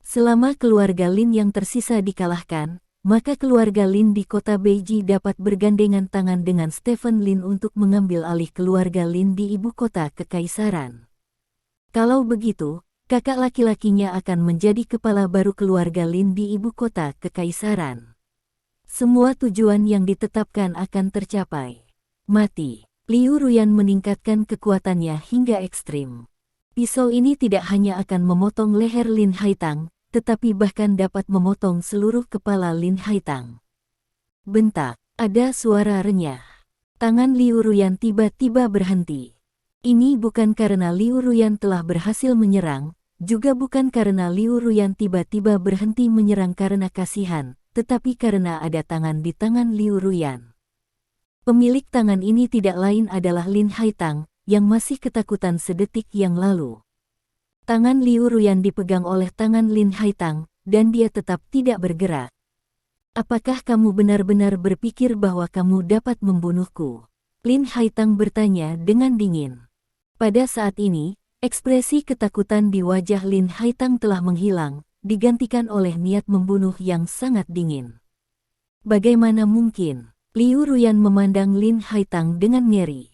Selama keluarga Lin yang tersisa dikalahkan, maka keluarga Lin di kota Beiji dapat bergandengan tangan dengan Stephen Lin untuk mengambil alih keluarga Lin di ibu kota kekaisaran. Kalau begitu, kakak laki-lakinya akan menjadi kepala baru keluarga Lin di ibu kota kekaisaran. Semua tujuan yang ditetapkan akan tercapai. Mati. Liu Ruyan meningkatkan kekuatannya hingga ekstrim. Pisau ini tidak hanya akan memotong leher Lin Haitang, tetapi bahkan dapat memotong seluruh kepala Lin Haitang. Bentak. Ada suara renyah. Tangan Liu Ruyan tiba-tiba berhenti. Ini bukan karena Liu Ruyan telah berhasil menyerang, juga bukan karena Liu Ruyan tiba-tiba berhenti menyerang karena kasihan, tetapi karena ada tangan di tangan Liu Ruyan. Pemilik tangan ini tidak lain adalah Lin Haitang, yang masih ketakutan sedetik yang lalu. Tangan Liu Ruyan dipegang oleh tangan Lin Haitang, dan dia tetap tidak bergerak. Apakah kamu benar-benar berpikir bahwa kamu dapat membunuhku? Lin Haitang bertanya dengan dingin. Pada saat ini, ekspresi ketakutan di wajah Lin Haitang telah menghilang, digantikan oleh niat membunuh yang sangat dingin. Bagaimana mungkin? Liu Ruyan memandang Lin Haitang dengan ngeri.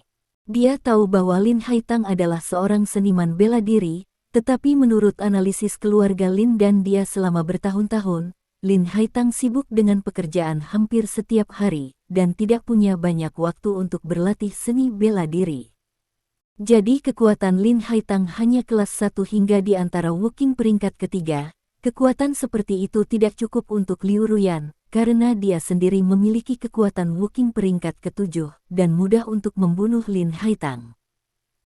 Dia tahu bahwa Lin Haitang adalah seorang seniman bela diri, tetapi menurut analisis keluarga Lin dan dia selama bertahun-tahun, Lin Haitang sibuk dengan pekerjaan hampir setiap hari, dan tidak punya banyak waktu untuk berlatih seni bela diri. Jadi kekuatan Lin Haitang hanya kelas 1 hingga di antara Woking peringkat ketiga. Kekuatan seperti itu tidak cukup untuk Liu Ruyan, karena dia sendiri memiliki kekuatan Woking peringkat ke-7 dan mudah untuk membunuh Lin Haitang.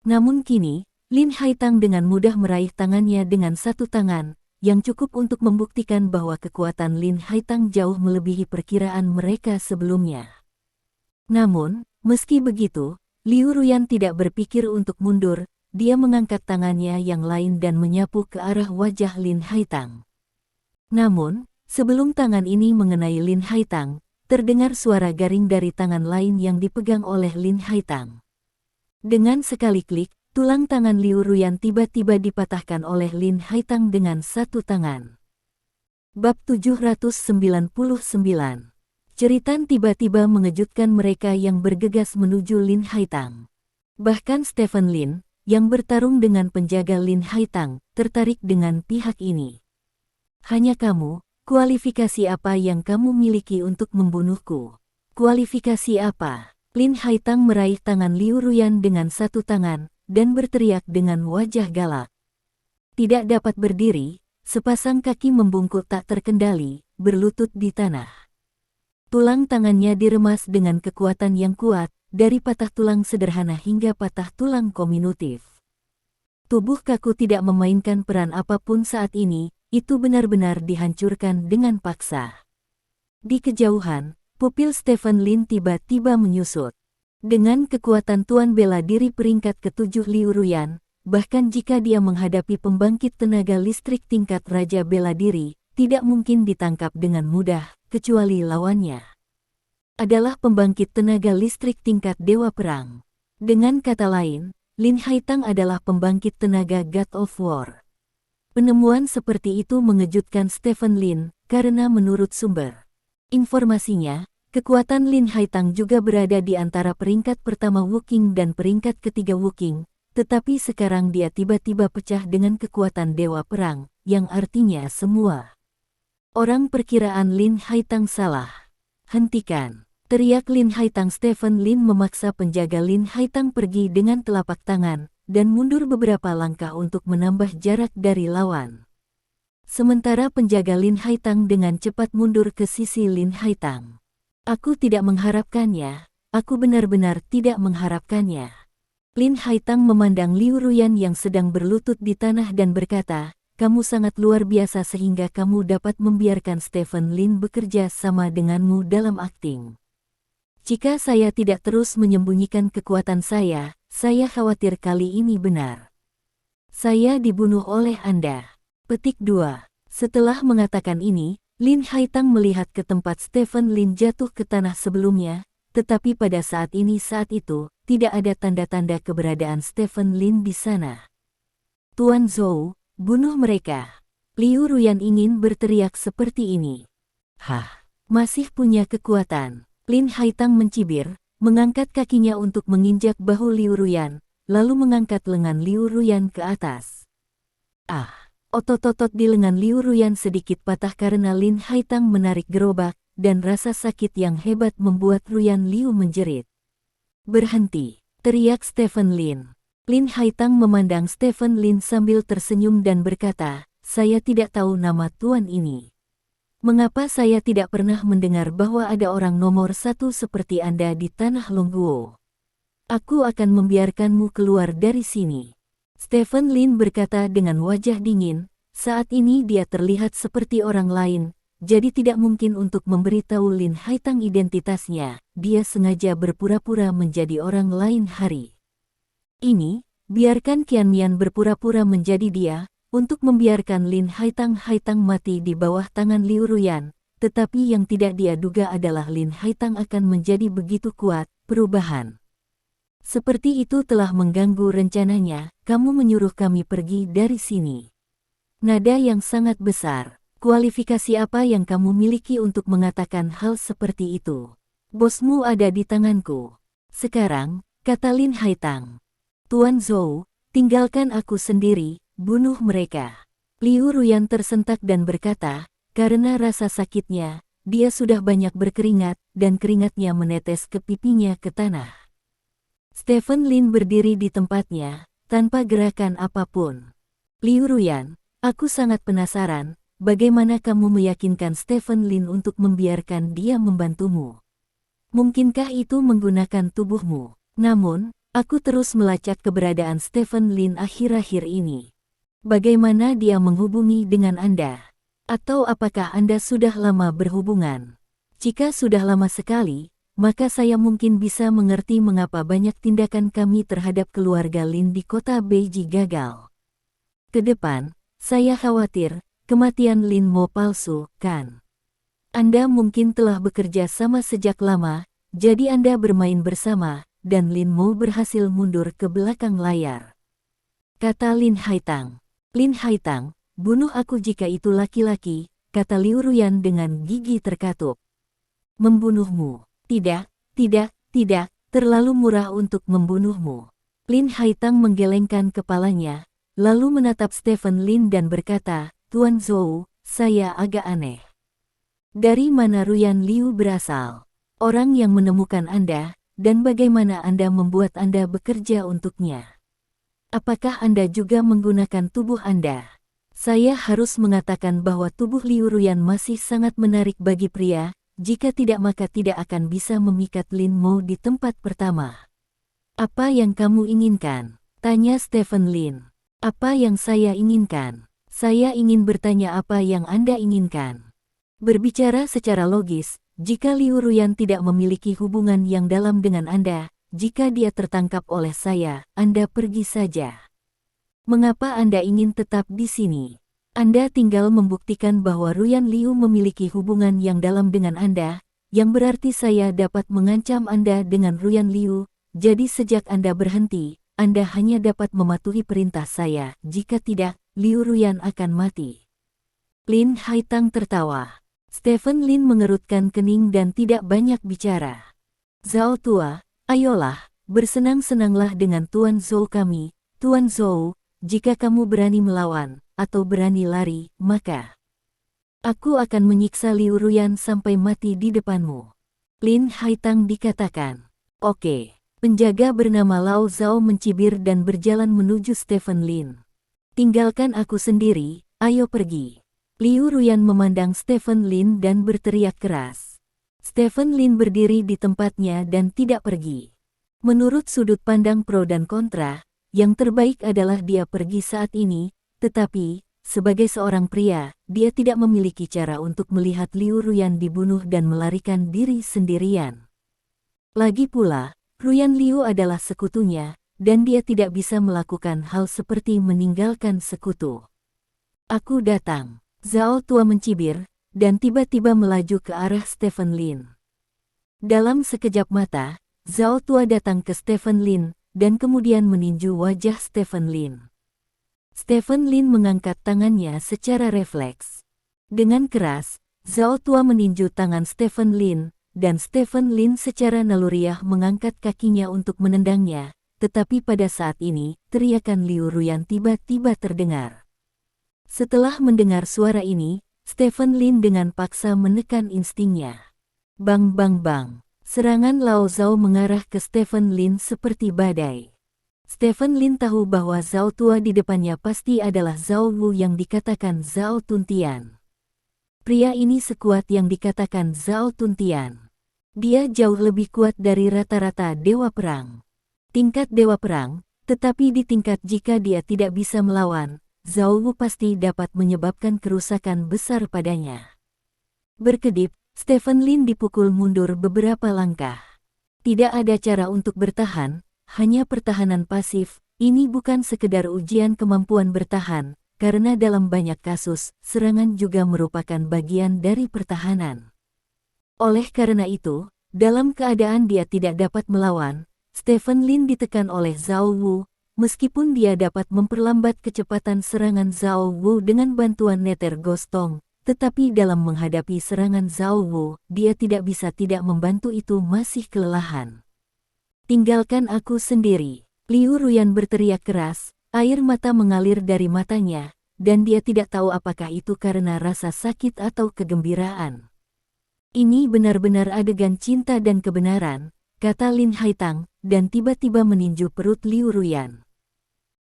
Namun kini, Lin Haitang dengan mudah meraih tangannya dengan satu tangan, yang cukup untuk membuktikan bahwa kekuatan Lin Haitang jauh melebihi perkiraan mereka sebelumnya. Namun, meski begitu, Liu Ruyan tidak berpikir untuk mundur. Dia mengangkat tangannya yang lain dan menyapu ke arah wajah Lin Haitang. Namun, sebelum tangan ini mengenai Lin Haitang, terdengar suara garing dari tangan lain yang dipegang oleh Lin Haitang. Dengan sekali klik, tulang tangan Liu Ruyan tiba-tiba dipatahkan oleh Lin Haitang dengan satu tangan. Bab 799. Ceritan tiba-tiba mengejutkan mereka yang bergegas menuju Lin Haitang. Bahkan Stephen Lin, yang bertarung dengan penjaga Lin Haitang, tertarik dengan pihak ini. Hanya kamu, kualifikasi apa yang kamu miliki untuk membunuhku? Kualifikasi apa? Lin Haitang meraih tangan Liu Ruyan dengan satu tangan, dan berteriak dengan wajah galak. Tidak dapat berdiri, sepasang kaki membungkuk tak terkendali, berlutut di tanah. Tulang tangannya diremas dengan kekuatan yang kuat, dari patah tulang sederhana hingga patah tulang kominutif. Tubuh kaku tidak memainkan peran apapun saat ini, itu benar-benar dihancurkan dengan paksa. Di kejauhan, pupil Stephen Lin tiba-tiba menyusut. Dengan kekuatan tuan bela diri peringkat ke-7 Liu Ruyan, bahkan jika dia menghadapi pembangkit tenaga listrik tingkat raja bela diri, tidak mungkin ditangkap dengan mudah, kecuali lawannya adalah pembangkit tenaga listrik tingkat dewa perang. Dengan kata lain, Lin Haitang adalah pembangkit tenaga God of War. Penemuan seperti itu mengejutkan Stephen Lin, karena menurut sumber informasinya, kekuatan Lin Haitang juga berada di antara peringkat pertama Woking dan peringkat ketiga Woking, tetapi sekarang dia tiba-tiba pecah dengan kekuatan dewa perang, yang artinya semua orang perkiraan Lin Haitang salah. Hentikan! Teriak Lin Haitang. Stephen Lin memaksa penjaga Lin Haitang pergi dengan telapak tangan, dan mundur beberapa langkah untuk menambah jarak dari lawan. Sementara penjaga Lin Haitang dengan cepat mundur ke sisi Lin Haitang. Aku tidak mengharapkannya, aku benar-benar tidak mengharapkannya. Lin Haitang memandang Liu Ruyan yang sedang berlutut di tanah dan berkata, kamu sangat luar biasa sehingga kamu dapat membiarkan Stephen Lin bekerja sama denganmu dalam akting. Jika saya tidak terus menyembunyikan kekuatan saya khawatir kali ini benar. Saya dibunuh oleh Anda. Petik 2. Setelah mengatakan ini, Lin Haitang melihat ke tempat Stephen Lin jatuh ke tanah sebelumnya, tetapi pada saat itu, tidak ada tanda-tanda keberadaan Stephen Lin di sana. Tuan Zhou, bunuh mereka. Liu Ruyan ingin berteriak seperti ini. Hah, masih punya kekuatan. Lin Haitang mencibir, mengangkat kakinya untuk menginjak bahu Liu Ruyan, lalu mengangkat lengan Liu Ruyan ke atas. Otot-otot di lengan Liu Ruyan sedikit patah karena Lin Haitang menarik gerobak, dan rasa sakit yang hebat membuat Ruyan Liu menjerit. Berhenti! Teriak Stephen Lin. Lin Haitang memandang Stephen Lin sambil tersenyum dan berkata, saya tidak tahu nama tuan ini. Mengapa saya tidak pernah mendengar bahwa ada orang nomor 1 seperti Anda di tanah Longguo? Aku akan membiarkanmu keluar dari sini. Stephen Lin berkata dengan wajah dingin, saat ini dia terlihat seperti orang lain, jadi tidak mungkin untuk memberitahu Lin Haitang identitasnya, dia sengaja berpura-pura menjadi orang lain hari ini, biarkan Qianmian berpura-pura menjadi dia, untuk membiarkan Lin Haitang mati di bawah tangan Liu Ruyan, tetapi yang tidak dia duga adalah Lin Haitang akan menjadi begitu kuat. Perubahan seperti itu telah mengganggu rencananya, kamu menyuruh kami pergi dari sini. Nada yang sangat besar. Kualifikasi apa yang kamu miliki untuk mengatakan hal seperti itu? Bosmu ada di tanganku. Sekarang, kata Lin Haitang. Tuan Zhou, tinggalkan aku sendiri, bunuh mereka. Liu Ruyan tersentak dan berkata, karena rasa sakitnya, dia sudah banyak berkeringat, dan keringatnya menetes ke pipinya ke tanah. Stephen Lin berdiri di tempatnya, tanpa gerakan apapun. Liu Ruyan, aku sangat penasaran, bagaimana kamu meyakinkan Stephen Lin untuk membiarkan dia membantumu? Mungkinkah itu menggunakan tubuhmu? Namun, aku terus melacak keberadaan Stephen Lin akhir-akhir ini. Bagaimana dia menghubungi dengan Anda? Atau apakah Anda sudah lama berhubungan? Jika sudah lama sekali, maka saya mungkin bisa mengerti mengapa banyak tindakan kami terhadap keluarga Lin di kota Beijing gagal. Ke depan, saya khawatir, kematian Lin Mo palsu, kan? Anda mungkin telah bekerja sama sejak lama, jadi Anda bermain bersama, dan Lin Mo berhasil mundur ke belakang layar. Kata Lin Haitang. Lin Haitang, bunuh aku jika itu laki-laki, kata Liu Ruyan dengan gigi terkatup. Membunuhmu? Tidak, tidak, terlalu murah untuk membunuhmu. Lin Haitang menggelengkan kepalanya, lalu menatap Stephen Lin dan berkata, Tuan Zhou, saya agak aneh. Dari mana Ruyan Liu berasal? Orang yang menemukan Anda, dan bagaimana Anda membuat Anda bekerja untuknya? Apakah Anda juga menggunakan tubuh Anda? Saya harus mengatakan bahwa tubuh Liu Ruyan masih sangat menarik bagi pria, jika tidak maka tidak akan bisa memikat Lin Mo di tempat pertama. Apa yang kamu inginkan? Tanya Stephen Lin. Apa yang saya inginkan? Saya ingin bertanya apa yang Anda inginkan. Berbicara secara logis, jika Liu Ruyan tidak memiliki hubungan yang dalam dengan Anda, jika dia tertangkap oleh saya, Anda pergi saja. Mengapa Anda ingin tetap di sini? Anda tinggal membuktikan bahwa Ruyan Liu memiliki hubungan yang dalam dengan Anda, yang berarti saya dapat mengancam Anda dengan Ruyan Liu, jadi sejak Anda berhenti, Anda hanya dapat mematuhi perintah saya, jika tidak, Liu Ruyan akan mati. Lin Haitang tertawa. Stephen Lin mengerutkan kening dan tidak banyak bicara. Zhao tua, ayolah, bersenang-senanglah dengan Tuan Zhou kami, Tuan Zhou, jika kamu berani melawan, atau berani lari, maka aku akan menyiksa Liu Ruyan sampai mati di depanmu. Lin Haitang dikatakan. Oke, penjaga bernama Lao Zhao mencibir dan berjalan menuju Stephen Lin. Tinggalkan aku sendiri, ayo pergi. Liu Ruyan memandang Stephen Lin dan berteriak keras. Stephen Lin berdiri di tempatnya dan tidak pergi. Menurut sudut pandang pro dan kontra, yang terbaik adalah dia pergi saat ini, tetapi, sebagai seorang pria, dia tidak memiliki cara untuk melihat Liu Ruyan dibunuh dan melarikan diri sendirian. Lagi pula, Ruyan Liu adalah sekutunya, dan dia tidak bisa melakukan hal seperti meninggalkan sekutu. Aku datang, Zhao tua mencibir, dan tiba-tiba melaju ke arah Stephen Lin. Dalam sekejap mata, Zhao tua datang ke Stephen Lin, dan kemudian meninju wajah Stephen Lin. Stephen Lin mengangkat tangannya secara refleks. Dengan keras, Zhao tua meninju tangan Stephen Lin, dan Stephen Lin secara naluriah mengangkat kakinya untuk menendangnya, tetapi pada saat ini, teriakan Liu Ruyan tiba-tiba terdengar. Setelah mendengar suara ini, Stephen Lin dengan paksa menekan instingnya. Bang bang bang. Serangan Lao Zhao mengarah ke Stephen Lin seperti badai. Stephen Lin tahu bahwa Zhao tua di depannya pasti adalah Zhao Wu yang dikatakan Zhao Tuntian. Pria ini sekuat yang dikatakan Zhao Tuntian. Dia jauh lebih kuat dari rata-rata dewa perang. Tingkat dewa perang, tetapi di tingkat jika dia tidak bisa melawan, Zhao Wu pasti dapat menyebabkan kerusakan besar padanya. Berkedip, Stephen Lin dipukul mundur beberapa langkah. Tidak ada cara untuk bertahan, hanya pertahanan pasif. Ini bukan sekedar ujian kemampuan bertahan, karena dalam banyak kasus, serangan juga merupakan bagian dari pertahanan. Oleh karena itu, dalam keadaan dia tidak dapat melawan, Stephen Lin ditekan oleh Zhao Wu. Meskipun dia dapat memperlambat kecepatan serangan Zhao Wu dengan bantuan neter gostong, tetapi dalam menghadapi serangan Zhao Wu, dia tidak bisa tidak membantu itu masih kelelahan. Tinggalkan aku sendiri. Liu Ruyan berteriak keras, air mata mengalir dari matanya, dan dia tidak tahu apakah itu karena rasa sakit atau kegembiraan. Ini benar-benar adegan cinta dan kebenaran, kata Lin Haitang, dan tiba-tiba meninju perut Liu Ruyan.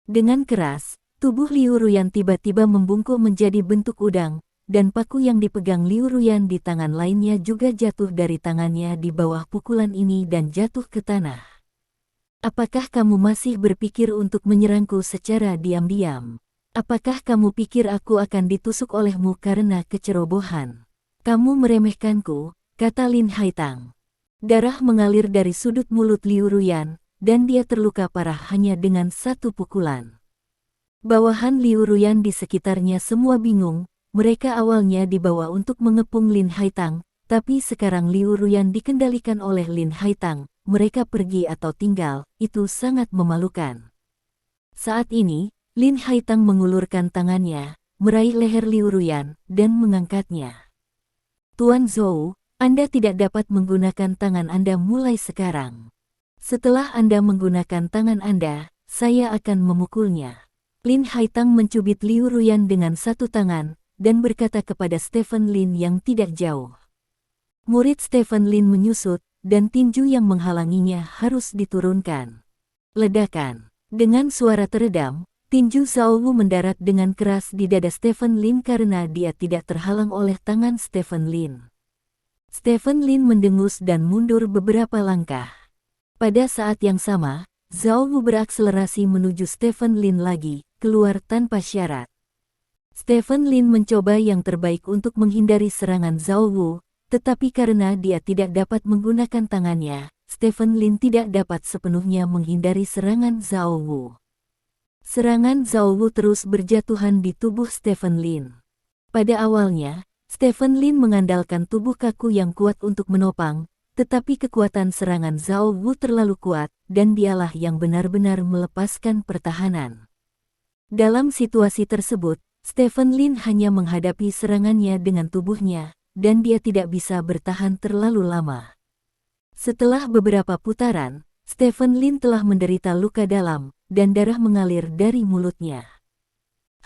Dengan keras, tubuh Liu Ruyan tiba-tiba membungkuk menjadi bentuk udang, dan paku yang dipegang Liu Ruyan di tangan lainnya juga jatuh dari tangannya di bawah pukulan ini dan jatuh ke tanah. Apakah kamu masih berpikir untuk menyerangku secara diam-diam? Apakah kamu pikir aku akan ditusuk olehmu karena kecerobohan? Kamu meremehkanku, kata Lin Haitang. Darah mengalir dari sudut mulut Liu Ruyan, dan dia terluka parah hanya dengan satu pukulan. Bawahan Liu Ruyan di sekitarnya semua bingung, mereka awalnya dibawa untuk mengepung Lin Haitang, tapi sekarang Liu Ruyan dikendalikan oleh Lin Haitang, mereka pergi atau tinggal, itu sangat memalukan. Saat ini, Lin Haitang mengulurkan tangannya, meraih leher Liu Ruyan, dan mengangkatnya. Tuan Zhou, Anda tidak dapat menggunakan tangan Anda mulai sekarang. Setelah Anda menggunakan tangan Anda, saya akan memukulnya. Lin Haitang mencubit Liu Ruyan dengan satu tangan, dan berkata kepada Stephen Lin yang tidak jauh. Murid Stephen Lin menyusut, dan tinju yang menghalanginya harus diturunkan. Ledakan. Dengan suara teredam, tinju Zhao Wu mendarat dengan keras di dada Stephen Lin karena dia tidak terhalang oleh tangan Stephen Lin. Stephen Lin mendengus dan mundur beberapa langkah. Pada saat yang sama, Zhao Wu berakselerasi menuju Stephen Lin lagi, keluar tanpa syarat. Stephen Lin mencoba yang terbaik untuk menghindari serangan Zhao Wu, tetapi karena dia tidak dapat menggunakan tangannya, Stephen Lin tidak dapat sepenuhnya menghindari serangan Zhao Wu. Serangan Zhao Wu terus berjatuhan di tubuh Stephen Lin. Pada awalnya, Stephen Lin mengandalkan tubuh kaku yang kuat untuk menopang, tetapi kekuatan serangan Zhao Wu terlalu kuat, dan dialah yang benar-benar melepaskan pertahanan. Dalam situasi tersebut, Stephen Lin hanya menghadapi serangannya dengan tubuhnya, dan dia tidak bisa bertahan terlalu lama. Setelah beberapa putaran, Stephen Lin telah menderita luka dalam, dan darah mengalir dari mulutnya.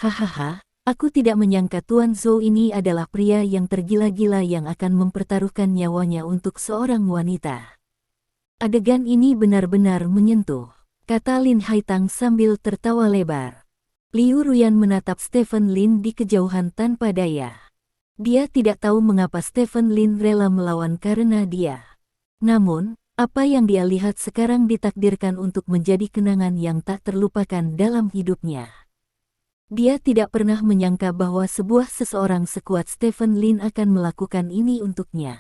Hahaha, aku tidak menyangka Tuan Zhou ini adalah pria yang tergila-gila yang akan mempertaruhkan nyawanya untuk seorang wanita. Adegan ini benar-benar menyentuh, kata Lin Haitang sambil tertawa lebar. Liu Ruyan menatap Stephen Lin di kejauhan tanpa daya. Dia tidak tahu mengapa Stephen Lin rela melawan karena dia. Namun, apa yang dia lihat sekarang ditakdirkan untuk menjadi kenangan yang tak terlupakan dalam hidupnya. Dia tidak pernah menyangka bahwa seseorang sekuat Stephen Lin akan melakukan ini untuknya.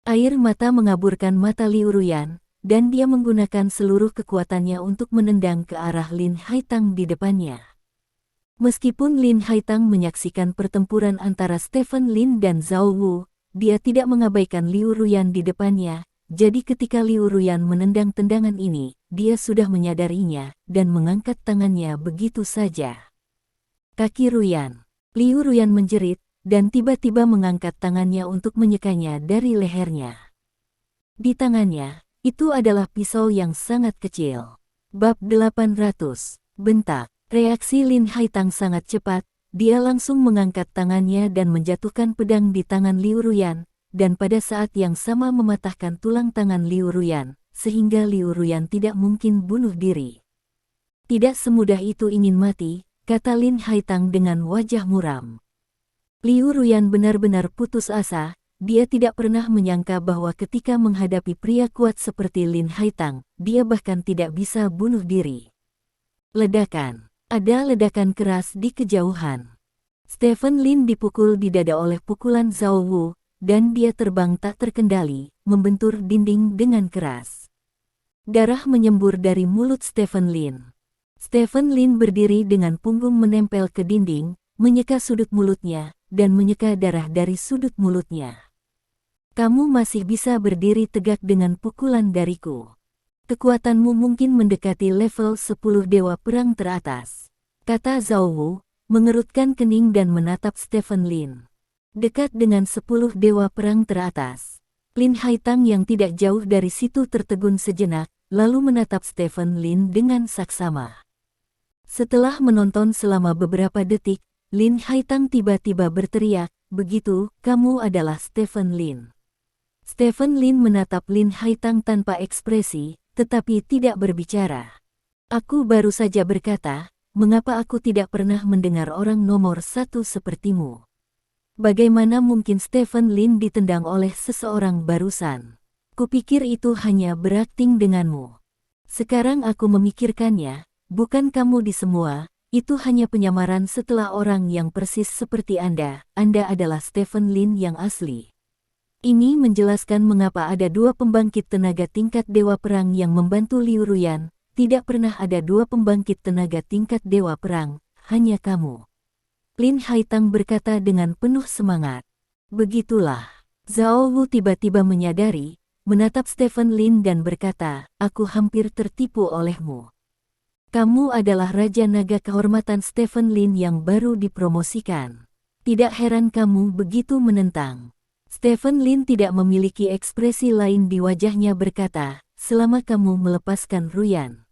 Air mata mengaburkan mata Liu Ruyan, dan dia menggunakan seluruh kekuatannya untuk menendang ke arah Lin Haitang di depannya. Meskipun Lin Haitang menyaksikan pertempuran antara Stephen Lin dan Zhao Wu, dia tidak mengabaikan Liu Ruyan di depannya. Jadi ketika Liu Ruyan menendang tendangan ini, dia sudah menyadarinya, dan mengangkat tangannya begitu saja. Kaki Ruyan. Liu Ruyan menjerit, dan tiba-tiba mengangkat tangannya untuk menyekanya dari lehernya. Di tangannya, itu adalah pisau yang sangat kecil. Bab 800, bentak. Reaksi Lin Haitang sangat cepat, dia langsung mengangkat tangannya dan menjatuhkan pedang di tangan Liu Ruyan, dan pada saat yang sama mematahkan tulang tangan Liu Ruyan, sehingga Liu Ruyan tidak mungkin bunuh diri. Tidak semudah itu ingin mati, kata Lin Haitang dengan wajah muram. Liu Ruyan benar-benar putus asa, dia tidak pernah menyangka bahwa ketika menghadapi pria kuat seperti Lin Haitang, dia bahkan tidak bisa bunuh diri. Ledakan. Ada ledakan keras di kejauhan. Stephen Lin dipukul di dada oleh pukulan Zhao Wu, dan dia terbang tak terkendali, membentur dinding dengan keras. Darah menyembur dari mulut Stephen Lin. Stephen Lin berdiri dengan punggung menempel ke dinding, menyeka sudut mulutnya, dan menyeka darah dari sudut mulutnya. Kamu masih bisa berdiri tegak dengan pukulan dariku. Kekuatanmu mungkin mendekati level 10 dewa perang teratas, kata Zhao Wu, mengerutkan kening dan menatap Stephen Lin. Dekat dengan 10 dewa perang teratas. Lin Haitang yang tidak jauh dari situ tertegun sejenak, lalu menatap Stephen Lin dengan saksama. Setelah menonton selama beberapa detik, Lin Haitang tiba-tiba berteriak, "Begitu, kamu adalah Stephen Lin." Stephen Lin menatap Lin Haitang tanpa ekspresi, tetapi tidak berbicara. "Aku baru saja berkata, mengapa aku tidak pernah mendengar orang nomor satu sepertimu? Bagaimana mungkin Stephen Lin ditendang oleh seseorang barusan? Kupikir itu hanya berakting denganmu. Sekarang aku memikirkannya, bukan kamu di semua, itu hanya penyamaran setelah orang yang persis seperti Anda adalah Stephen Lin yang asli." Ini menjelaskan mengapa ada dua pembangkit tenaga tingkat Dewa Perang yang membantu Liu Ruyan. Tidak pernah ada dua pembangkit tenaga tingkat Dewa Perang, hanya kamu. Lin Haitang berkata dengan penuh semangat. Begitulah. Zhao Wu tiba-tiba menyadari, menatap Stephen Lin dan berkata, "Aku hampir tertipu olehmu. Kamu adalah Raja Naga Kehormatan Stephen Lin yang baru dipromosikan. Tidak heran kamu begitu menentang." Stephen Lin tidak memiliki ekspresi lain di wajahnya berkata, "Selama kamu melepaskan Ruyan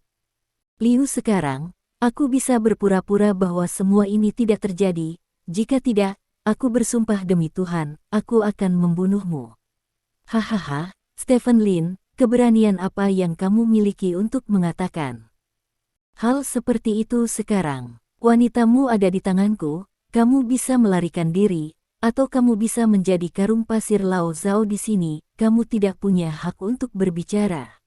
Liu sekarang, aku bisa berpura-pura bahwa semua ini tidak terjadi. Jika tidak, aku bersumpah demi Tuhan, aku akan membunuhmu." Hahaha, Stephen Lin, keberanian apa yang kamu miliki untuk mengatakan hal seperti itu sekarang? Wanitamu ada di tanganku, kamu bisa melarikan diri, atau kamu bisa menjadi karung pasir Lao Zhao di sini, kamu tidak punya hak untuk berbicara.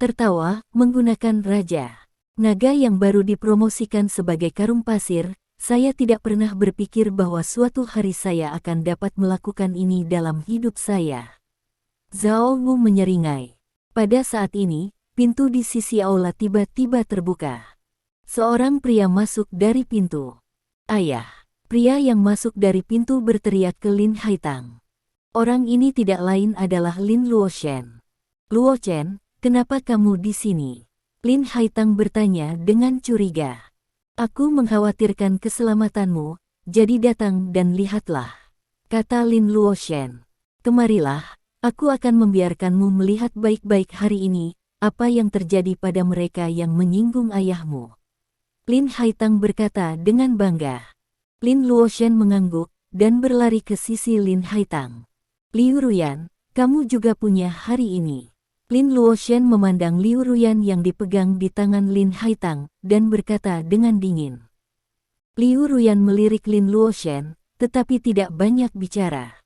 Tertawa, menggunakan Raja Naga yang baru dipromosikan sebagai karung pasir, saya tidak pernah berpikir bahwa suatu hari saya akan dapat melakukan ini dalam hidup saya. Zhao Wu menyeringai. Pada saat ini, pintu di sisi aula tiba-tiba terbuka. Seorang pria masuk dari pintu. "Ayah!" Pria yang masuk dari pintu berteriak ke Lin Haitang. Orang ini tidak lain adalah Lin Luoshen. "Luochen, kenapa kamu di sini?" Lin Haitang bertanya dengan curiga. "Aku mengkhawatirkan keselamatanmu, jadi datang dan lihatlah," kata Lin Luoshen. "Kemarilah, aku akan membiarkanmu melihat baik-baik hari ini, apa yang terjadi pada mereka yang menyinggung ayahmu." Lin Haitang berkata dengan bangga. Lin Luoshen mengangguk dan berlari ke sisi Lin Haitang. "Liu Ruyan, kamu juga punya hari ini." Lin Luoshen memandang Liu Ruyan yang dipegang di tangan Lin Haitang dan berkata dengan dingin. Liu Ruyan melirik Lin Luoshen, tetapi tidak banyak bicara.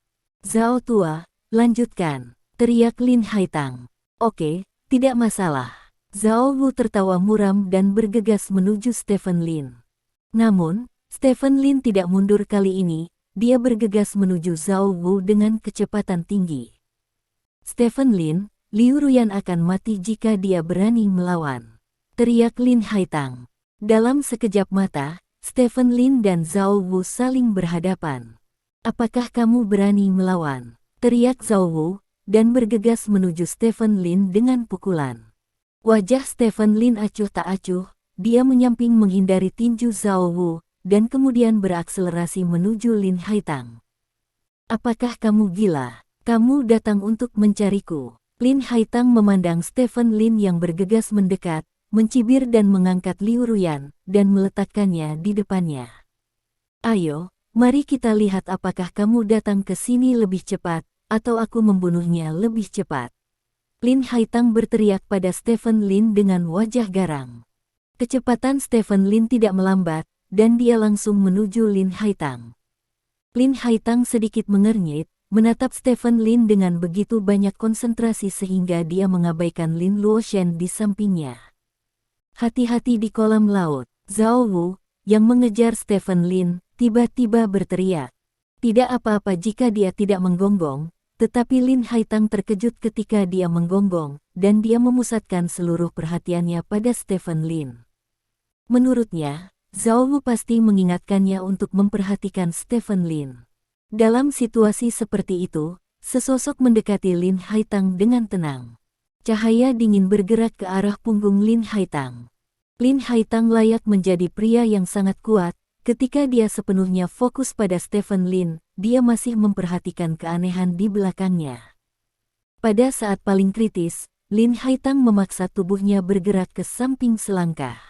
"Zhao tua, lanjutkan," teriak Lin Haitang. "Oke, tidak masalah." Zhao Wu tertawa muram dan bergegas menuju Stephen Lin. Namun, Stephen Lin tidak mundur kali ini, dia bergegas menuju Zhao Wu dengan kecepatan tinggi. "Stephen Lin, Liu Ruyan akan mati jika dia berani melawan," teriak Lin Haitang. Dalam sekejap mata, Stephen Lin dan Zhao Wu saling berhadapan. "Apakah kamu berani melawan?" teriak Zhao Wu, dan bergegas menuju Stephen Lin dengan pukulan. Wajah Stephen Lin acuh tak acuh, dia menyamping menghindari tinju Zhao Wu, dan kemudian berakselerasi menuju Lin Haitang. "Apakah kamu gila? Kamu datang untuk mencariku?" Lin Haitang memandang Stephen Lin yang bergegas mendekat, mencibir dan mengangkat Liu Ruyan, dan meletakkannya di depannya. "Ayo, mari kita lihat apakah kamu datang ke sini lebih cepat, atau aku membunuhnya lebih cepat." Lin Haitang berteriak pada Stephen Lin dengan wajah garang. Kecepatan Stephen Lin tidak melambat, dan dia langsung menuju Lin Haitang. Lin Haitang sedikit mengernyit, menatap Stephen Lin dengan begitu banyak konsentrasi sehingga dia mengabaikan Lin Luoshen di sampingnya. "Hati-hati di kolam laut." Zhao Wu, yang mengejar Stephen Lin, tiba-tiba berteriak. Tidak apa-apa jika dia tidak menggonggong, tetapi Lin Haitang terkejut ketika dia menggonggong, dan dia memusatkan seluruh perhatiannya pada Stephen Lin. Menurutnya, Zhao Wu pasti mengingatkannya untuk memperhatikan Stephen Lin. Dalam situasi seperti itu, sesosok mendekati Lin Haitang dengan tenang. Cahaya dingin bergerak ke arah punggung Lin Haitang. Lin Haitang layak menjadi pria yang sangat kuat. Ketika dia sepenuhnya fokus pada Stephen Lin, dia masih memperhatikan keanehan di belakangnya. Pada saat paling kritis, Lin Haitang memaksa tubuhnya bergerak ke samping selangkah.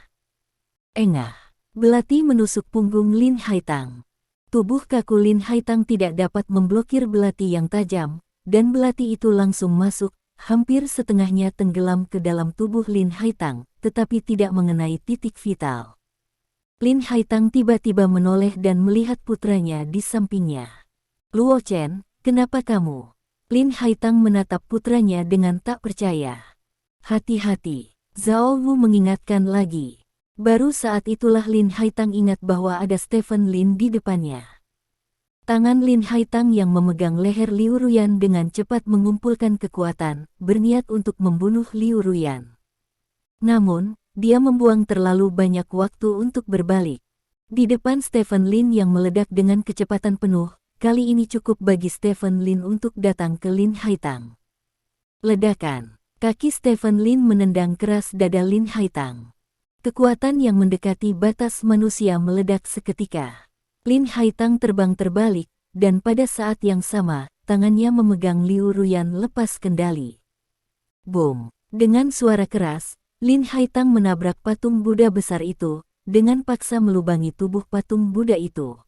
Engah. Belati menusuk punggung Lin Haitang. Tubuh kaku Lin Haitang tidak dapat memblokir belati yang tajam, dan belati itu langsung masuk, hampir setengahnya tenggelam ke dalam tubuh Lin Haitang, tetapi tidak mengenai titik vital. Lin Haitang tiba-tiba menoleh dan melihat putranya di sampingnya. Luo Chen, kenapa kamu? Lin Haitang menatap putranya dengan tak percaya. Hati-hati, Zhao Wu mengingatkan lagi. Baru saat itulah Lin Haitang ingat bahwa ada Stephen Lin di depannya. Tangan Lin Haitang yang memegang leher Liu Ruyan dengan cepat mengumpulkan kekuatan, berniat untuk membunuh Liu Ruyan. Namun, dia membuang terlalu banyak waktu untuk berbalik. Di depan Stephen Lin yang meledak dengan kecepatan penuh, kali ini cukup bagi Stephen Lin untuk datang ke Lin Haitang. Ledakan. Kaki Stephen Lin menendang keras dada Lin Haitang. Kekuatan yang mendekati batas manusia meledak seketika. Lin Haitang terbang terbalik, dan pada saat yang sama, tangannya memegang Liu Ruyan lepas kendali. Boom! Dengan suara keras, Lin Haitang menabrak patung Buddha besar itu, dengan paksa melubangi tubuh patung Buddha itu.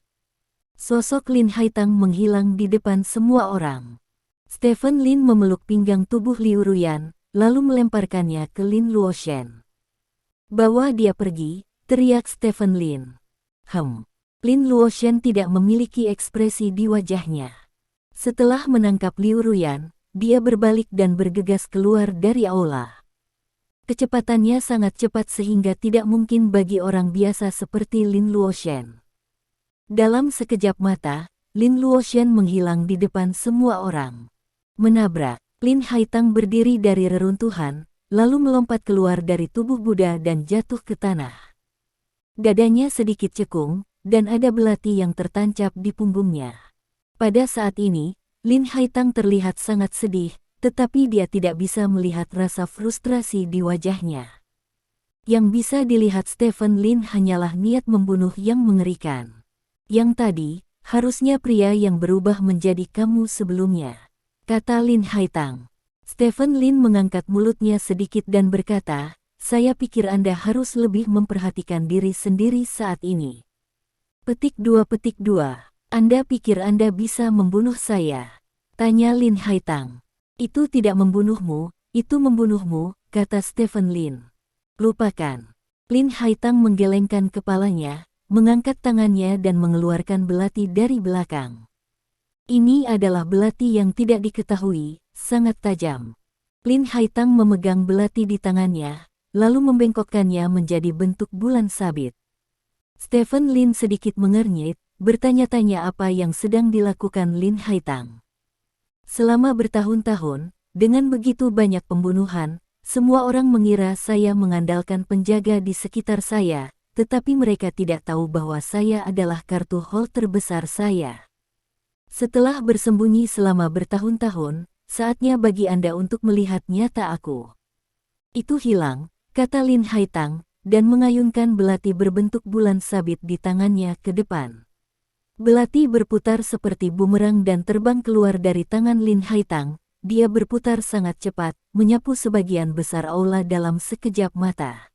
Sosok Lin Haitang menghilang di depan semua orang. Stephen Lin memeluk pinggang tubuh Liu Ruyan, lalu melemparkannya ke Lin Luoshen. "Bawa dia pergi," teriak Stephen Lin. Lin Luoshen tidak memiliki ekspresi di wajahnya. Setelah menangkap Liu Ruyan, dia berbalik dan bergegas keluar dari aula. Kecepatannya sangat cepat sehingga tidak mungkin bagi orang biasa seperti Lin Luoshen. Dalam sekejap mata, Lin Luoshen menghilang di depan semua orang. Menabrak, Lin Haitang berdiri dari reruntuhan, lalu melompat keluar dari tubuh Buddha dan jatuh ke tanah. Dadanya sedikit cekung, dan ada belati yang tertancap di punggungnya. Pada saat ini, Lin Haitang terlihat sangat sedih, tetapi dia tidak bisa melihat rasa frustrasi di wajahnya. Yang bisa dilihat Stephen Lin hanyalah niat membunuh yang mengerikan. Yang tadi, harusnya pria yang berubah menjadi kamu sebelumnya, kata Lin Haitang. Stephen Lin mengangkat mulutnya sedikit dan berkata, "Saya pikir Anda harus lebih memperhatikan diri sendiri saat ini." Petik 2. Anda pikir Anda bisa membunuh saya? Tanya Lin Haitang. Itu tidak membunuhmu, itu membunuhmu, kata Stephen Lin. Lupakan. Lin Haitang menggelengkan kepalanya, mengangkat tangannya dan mengeluarkan belati dari belakang. Ini adalah belati yang tidak diketahui, sangat tajam. Lin Haitang memegang belati di tangannya, lalu membengkokkannya menjadi bentuk bulan sabit. Stephen Lin sedikit mengernyit, bertanya-tanya apa yang sedang dilakukan Lin Haitang. Selama bertahun-tahun, dengan begitu banyak pembunuhan, semua orang mengira saya mengandalkan penjaga di sekitar saya, tetapi mereka tidak tahu bahwa saya adalah kartu hold terbesar saya. Setelah bersembunyi selama bertahun-tahun, saatnya bagi Anda untuk melihat nyata aku. Itu hilang, kata Lin Haitang, dan mengayunkan belati berbentuk bulan sabit di tangannya ke depan. Belati berputar seperti bumerang dan terbang keluar dari tangan Lin Haitang. Dia berputar sangat cepat, menyapu sebagian besar aula dalam sekejap mata.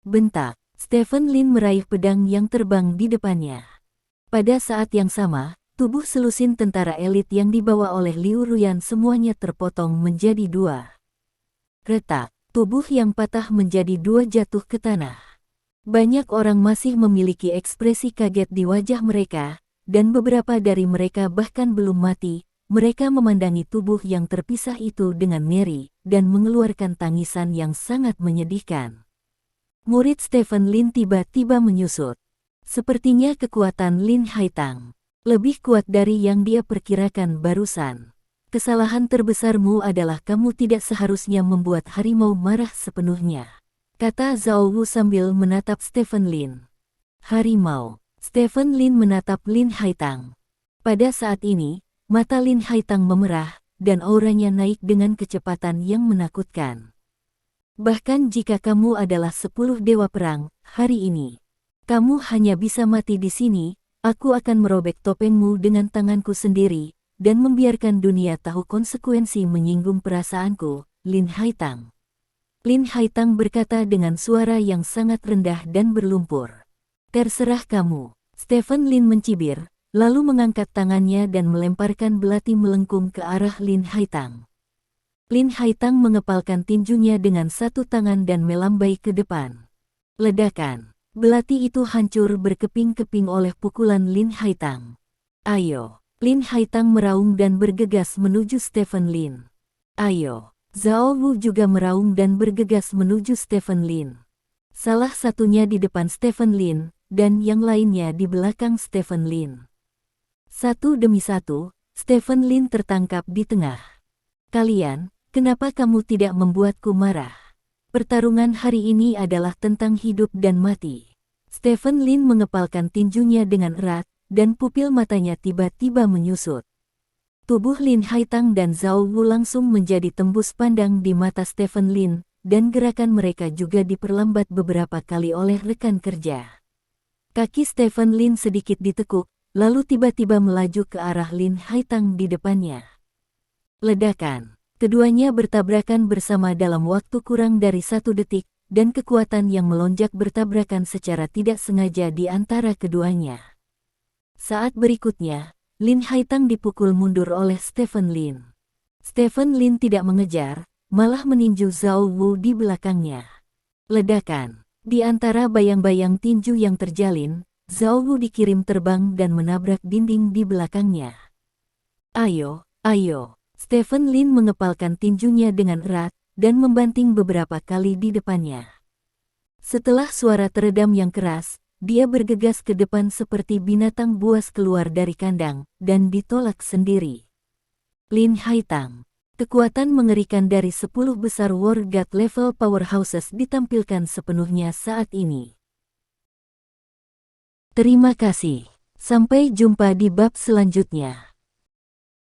Bentak. Stephen Lin meraih pedang yang terbang di depannya. Pada saat yang sama, tubuh selusin tentara elit yang dibawa oleh Liu Ruyan semuanya terpotong menjadi dua. Retak, tubuh yang patah menjadi dua jatuh ke tanah. Banyak orang masih memiliki ekspresi kaget di wajah mereka, dan beberapa dari mereka bahkan belum mati. Mereka memandangi tubuh yang terpisah itu dengan ngeri, dan mengeluarkan tangisan yang sangat menyedihkan. Murid Stephen Lin tiba-tiba menyusut. Sepertinya kekuatan Lin Haitang lebih kuat dari yang dia perkirakan barusan. Kesalahan terbesarmu adalah kamu tidak seharusnya membuat harimau marah sepenuhnya, kata Zhao Wu sambil menatap Stephen Lin. Harimau. Stephen Lin menatap Lin Haitang. Pada saat ini, mata Lin Haitang memerah, dan auranya naik dengan kecepatan yang menakutkan. Bahkan jika kamu adalah 10 dewa perang, hari ini, kamu hanya bisa mati di sini. Aku akan merobek topengmu dengan tanganku sendiri, dan membiarkan dunia tahu konsekuensi menyinggung perasaanku, Lin Haitang. Lin Haitang berkata dengan suara yang sangat rendah dan berlumpur. Terserah kamu. Stephen Lin mencibir, lalu mengangkat tangannya dan melemparkan belati melengkung ke arah Lin Haitang. Lin Haitang mengepalkan tinjunya dengan satu tangan dan melambai ke depan. Ledakan. Belati itu hancur berkeping-keping oleh pukulan Lin Haitang. Ayo. Lin Haitang meraung dan bergegas menuju Stephen Lin. Ayo. Zhao Wu juga meraung dan bergegas menuju Stephen Lin. Salah satunya di depan Stephen Lin, dan yang lainnya di belakang Stephen Lin. Satu demi satu, Stephen Lin tertangkap di tengah. Kalian, kenapa kamu tidak membuatku marah? Pertarungan hari ini adalah tentang hidup dan mati. Stephen Lin mengepalkan tinjunya dengan erat, dan pupil matanya tiba-tiba menyusut. Tubuh Lin Haitang dan Zhao Wu langsung menjadi tembus pandang di mata Stephen Lin, dan gerakan mereka juga diperlambat beberapa kali oleh rekan kerja. Kaki Stephen Lin sedikit ditekuk, lalu tiba-tiba melaju ke arah Lin Haitang di depannya. Ledakan. Keduanya bertabrakan bersama dalam waktu kurang dari 1 detik, dan kekuatan yang melonjak bertabrakan secara tidak sengaja di antara keduanya. Saat berikutnya, Lin Haitang dipukul mundur oleh Stephen Lin. Stephen Lin tidak mengejar, malah meninju Zhao Wu di belakangnya. Ledakan. Di antara bayang-bayang tinju yang terjalin, Zhao Wu dikirim terbang dan menabrak dinding di belakangnya. Ayo, ayo. Stephen Lin mengepalkan tinjunya dengan erat, dan membanting beberapa kali di depannya. Setelah suara teredam yang keras, dia bergegas ke depan seperti binatang buas keluar dari kandang, dan ditolak sendiri. Lin Haitang. Kekuatan mengerikan dari 10 besar War God level powerhouses ditampilkan sepenuhnya saat ini. Terima kasih. Sampai jumpa di bab selanjutnya.